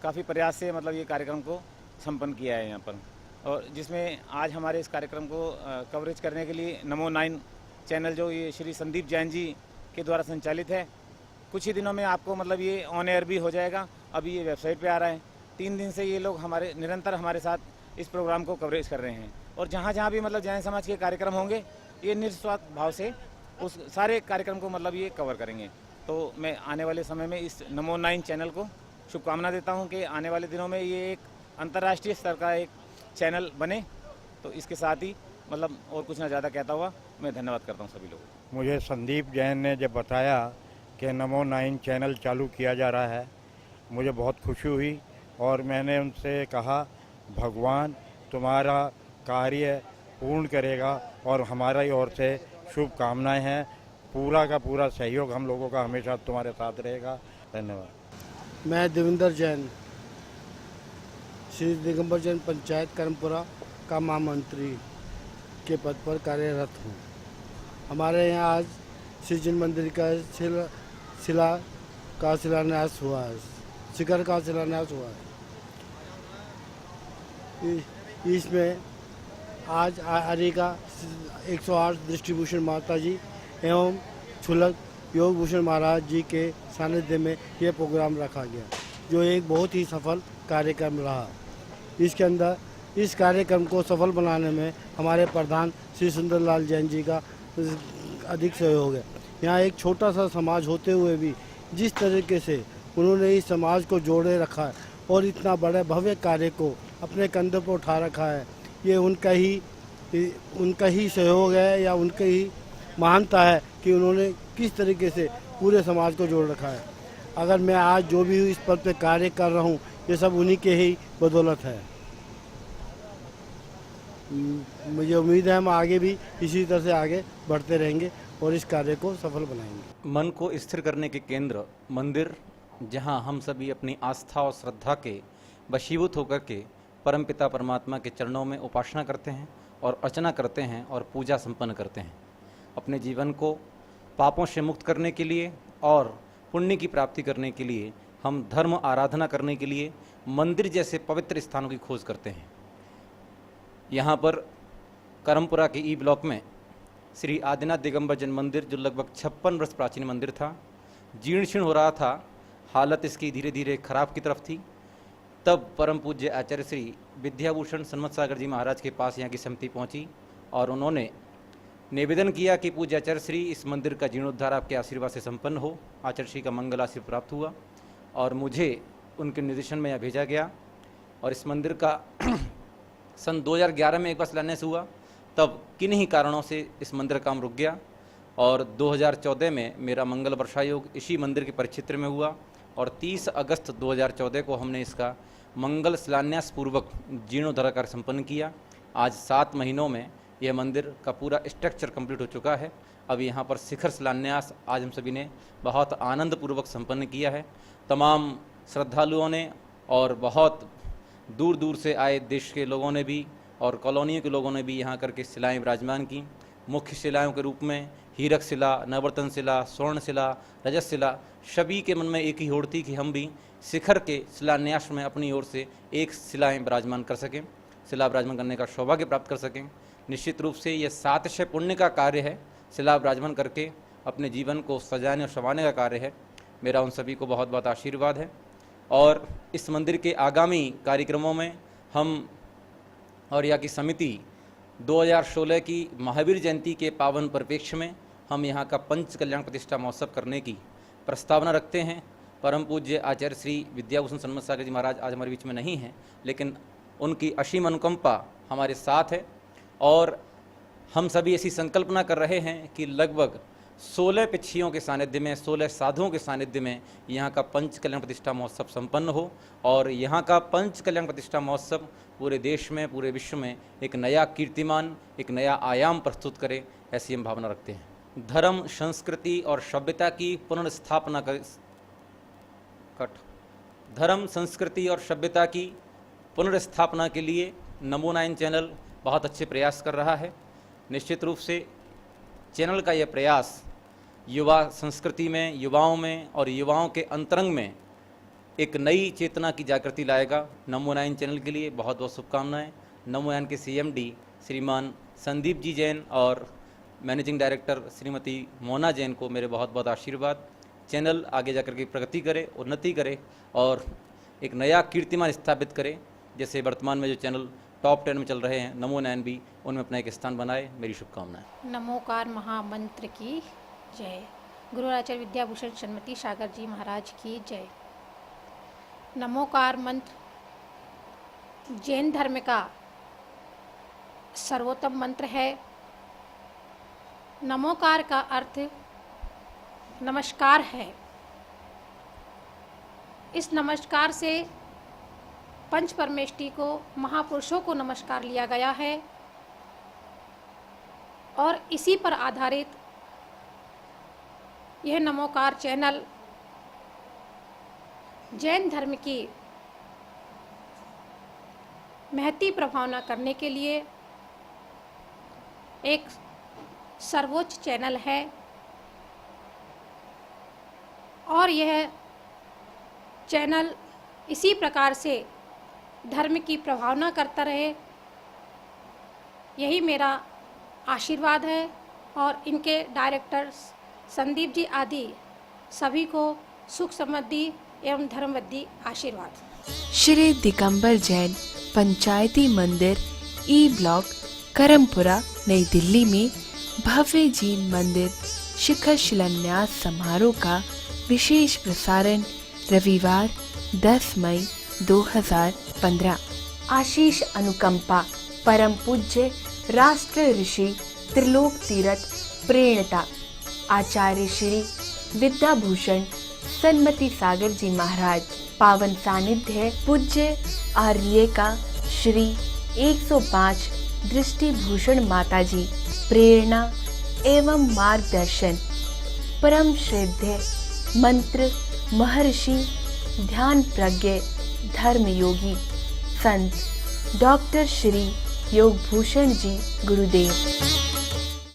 काफ़ी प्रयास से मतलब ये कार्यक्रम को संपन्न किया है यहाँ पर, और जिसमें आज हमारे इस कार्यक्रम को कवरेज करने के लिए नमो 9 चैनल जो ये श्री संदीप जैन जी के द्वारा संचालित है, कुछ ही दिनों में आपको मतलब ये ऑन एयर भी हो जाएगा। अभी ये वेबसाइट पे आ रहा है। 3 दिन से ये लोग हमारे निरंतर हमारे साथ इस प्रोग्राम को कवरेज कर रहे हैं, और जहाँ जहाँ भी मतलब जैन समाज के कार्यक्रम होंगे ये निस्वार्थ भाव से उस सारे कार्यक्रम को मतलब ये कवर करेंगे। तो मैं आने वाले समय में इस नमो 9 चैनल को शुभकामना देता हूँ कि आने वाले दिनों में ये एक अंतर्राष्ट्रीय स्तर का एक चैनल बने। तो इसके साथ ही मतलब और कुछ ना ज़्यादा कहता हुआ मैं धन्यवाद करता हूँ सभी लोगों को। मुझे संदीप जैन ने जब बताया कि नमो 9 चैनल चालू किया जा रहा है, मुझे बहुत खुशी हुई और मैंने उनसे कहा भगवान तुम्हारा कार्य पूर्ण करेगा और हमारी ओर से शुभकामनाएं हैं। पूरा का पूरा सहयोग हम लोगों का हमेशा तुम्हारे साथ रहेगा। धन्यवाद। मैं देवेंद्र जैन श्री दिगंबर जैन पंचायत करमपुरा का महामंत्री के पद पर कार्यरत हूँ। हमारे यहाँ आज श्री जिन मंदिर का शिलान्यास हुआ है, शिखर का शिलान्यास हुआ है। इसमें आज अरेका 108 दृष्टिभूषण माता जी एवं छुलक योग भूषण महाराज जी के सानिध्य में यह प्रोग्राम रखा गया, जो एक बहुत ही सफल कार्यक्रम रहा। इसके अंदर इस कार्यक्रम को सफल बनाने में हमारे प्रधान श्री सुंदरलाल जैन जी का अधिक सहयोग है। यहाँ एक छोटा सा समाज होते हुए भी जिस तरीके से उन्होंने इस समाज को जोड़े रखा है और इतना बड़े भव्य कार्य को अपने कंधों पर उठा रखा है, ये उनका ही सहयोग है या उनका ही महानता है कि उन्होंने किस तरीके से पूरे समाज को जोड़ रखा है। अगर मैं आज जो भी इस पद पे कार्य कर रहा हूँ, ये सब उन्हीं के ही बदौलत है। मुझे उम्मीद है हम आगे भी इसी तरह से आगे बढ़ते रहेंगे और इस कार्य को सफल बनाएंगे। मन को स्थिर करने के केंद्र मंदिर, जहां हम सभी अपनी आस्था और श्रद्धा के वशीभूत होकर के परमपिता परमात्मा के चरणों में उपासना करते हैं और अर्चना करते हैं और पूजा संपन्न करते हैं। अपने जीवन को पापों से मुक्त करने के लिए और पुण्य की प्राप्ति करने के लिए हम धर्म आराधना करने के लिए मंदिर जैसे पवित्र स्थानों की खोज करते हैं। यहाँ पर करमपुरा के ई ब्लॉक में श्री आदिनाथ दिगंबर जैन मंदिर, जो लगभग 56 वर्ष प्राचीन मंदिर था, जीर्ण शीर्ण हो रहा था, हालत इसकी धीरे धीरे खराब की तरफ थी। तब परम पूज्य आचार्य श्री विद्याभूषण सन्मत सागर जी महाराज के पास यहाँ की समिति पहुँची और उन्होंने निवेदन किया कि पूज्य आचार्य श्री, इस मंदिर का जीर्णोद्धार आपके आशीर्वाद से संपन्न हो। आचार्य श्री का मंगल आशीर्वाद प्राप्त हुआ और मुझे उनके निर्देशन में यहाँ भेजा गया और इस मंदिर का सन 2011 में एक बार शिलान्यास हुआ। तब किन्हीं कारणों से इस मंदिर का काम रुक गया और 2014 में मेरा मंगल वर्षा योग इसी मंदिर के परिक्षेत्र में हुआ और 30 अगस्त 2014 को हमने इसका मंगल शिलान्यास पूर्वक जीर्णोद्धार कार्य संपन्न किया। आज 7 महीनों में यह मंदिर का पूरा स्ट्रक्चर कंप्लीट हो चुका है। अब यहाँ पर शिखर शिलान्यास आज हम सभी ने बहुत आनंद पूर्वक संपन्न किया है। तमाम श्रद्धालुओं ने और बहुत दूर दूर से आए देश के लोगों ने भी और कॉलोनियों के लोगों ने भी यहाँ करके शिलाएँ विराजमान की। मुख्य शिलाओं के रूप में हीरक शिला, नवरत्न शिला, स्वर्ण शिला, रजत शिला, सभी के मन में एक ही होड़ थी कि हम भी शिखर के शिलान्यास में अपनी ओर से एक शिलाएँ विराजमान कर सकें, शिला विराजमान करने का सौभाग्य प्राप्त कर सकें। निश्चित रूप से यह 700 पुण्य का कार्य है, शिला विराजमान करके अपने जीवन को सजाने और संवारने का कार्य है। मेरा उन सभी को बहुत बहुत आशीर्वाद है और इस मंदिर के आगामी कार्यक्रमों में हम और यहाँ की समिति 2016 की महावीर जयंती के पावन परिप्रेक्ष्य में हम यहाँ का पंच कल्याण प्रतिष्ठा महोत्सव करने की प्रस्तावना रखते हैं। परम पूज्य आचार्य श्री विद्याभूषण सन्मत सागर जी महाराज आज हमारे बीच में नहीं हैं, लेकिन उनकी असीम अनुकंपा हमारे साथ है और हम सभी ऐसी संकल्पना कर रहे हैं कि लगभग 16 पिछियों के सानिध्य में, 16 साधुओं के सानिध्य में यहाँ का पंच कल्याण प्रतिष्ठा महोत्सव संपन्न हो और यहाँ का पंच कल्याण प्रतिष्ठा महोत्सव पूरे देश में, पूरे विश्व में एक नया कीर्तिमान, एक नया आयाम प्रस्तुत करे, ऐसी हम भावना रखते हैं। धर्म, संस्कृति और सभ्यता की पुनर्स्थापना धर्म, संस्कृति और सभ्यता की पुनर्स्थापना के लिए नमो 9 चैनल बहुत अच्छे प्रयास कर रहा है। निश्चित रूप से चैनल का यह प्रयास युवा संस्कृति में, युवाओं में और युवाओं के अंतरंग में एक नई चेतना की जागृति लाएगा। नमो 9 चैनल के लिए बहुत बहुत शुभकामनाएं। नमो 9 के CMD श्रीमान संदीप जी जैन और मैनेजिंग डायरेक्टर श्रीमती मोना जैन को मेरे बहुत बहुत आशीर्वाद। चैनल आगे जाकर के प्रगति करे, उन्नति करे और एक नया कीर्तिमान स्थापित करे। जैसे वर्तमान में जो चैनल टॉप 10 में चल रहे हैं, नमो 9 भी उनमें अपना एक स्थान बनाए, मेरी शुभकामनाएं। नमोकार महामंत्र की जय। गुरु आचार्य विद्याभूषण सन्मति सागर जी महाराज की जय। नमोकार मंत्र जैन धर्म का सर्वोत्तम मंत्र है नमोकार का अर्थ नमस्कार है। इस नमस्कार से पंच परमेष्टि को, महापुरुषों को नमस्कार लिया गया है और इसी पर आधारित यह नमोकार चैनल जैन धर्म की महती प्रभावना करने के लिए एक सर्वोच्च चैनल है और यह चैनल इसी प्रकार से धर्म की प्रभावना करता रहे, यही मेरा आशीर्वाद है। और इनके डायरेक्टर्स संदीप जी आदि सभी को सुख समृद्धि एवं धर्मवृद्धि आशीर्वाद। श्री दिगंबर जैन पंचायती मंदिर ई ब्लॉक करमपुरा नई दिल्ली में भव्य जीन मंदिर शिखर शिलान्यास समारोह का विशेष प्रसारण रविवार 10 मई 2015। आशीष अनुकंपा परम पूज्य राष्ट्र ऋषि त्रिलोक तीर्थ प्रेरणता आचार्य श्री विद्याभूषण सन्मति सागर जी महाराज, पावन सानिध्य पूज्य आर्य का श्री 105 दृष्टिभूषण माता जी, प्रेरणा एवं मार्गदर्शन परम श्रद्धेय मंत्र महर्षि ध्यान प्रज्ञ धर्म योगी संत डॉक्टर श्री योग भूषण जी गुरुदेव।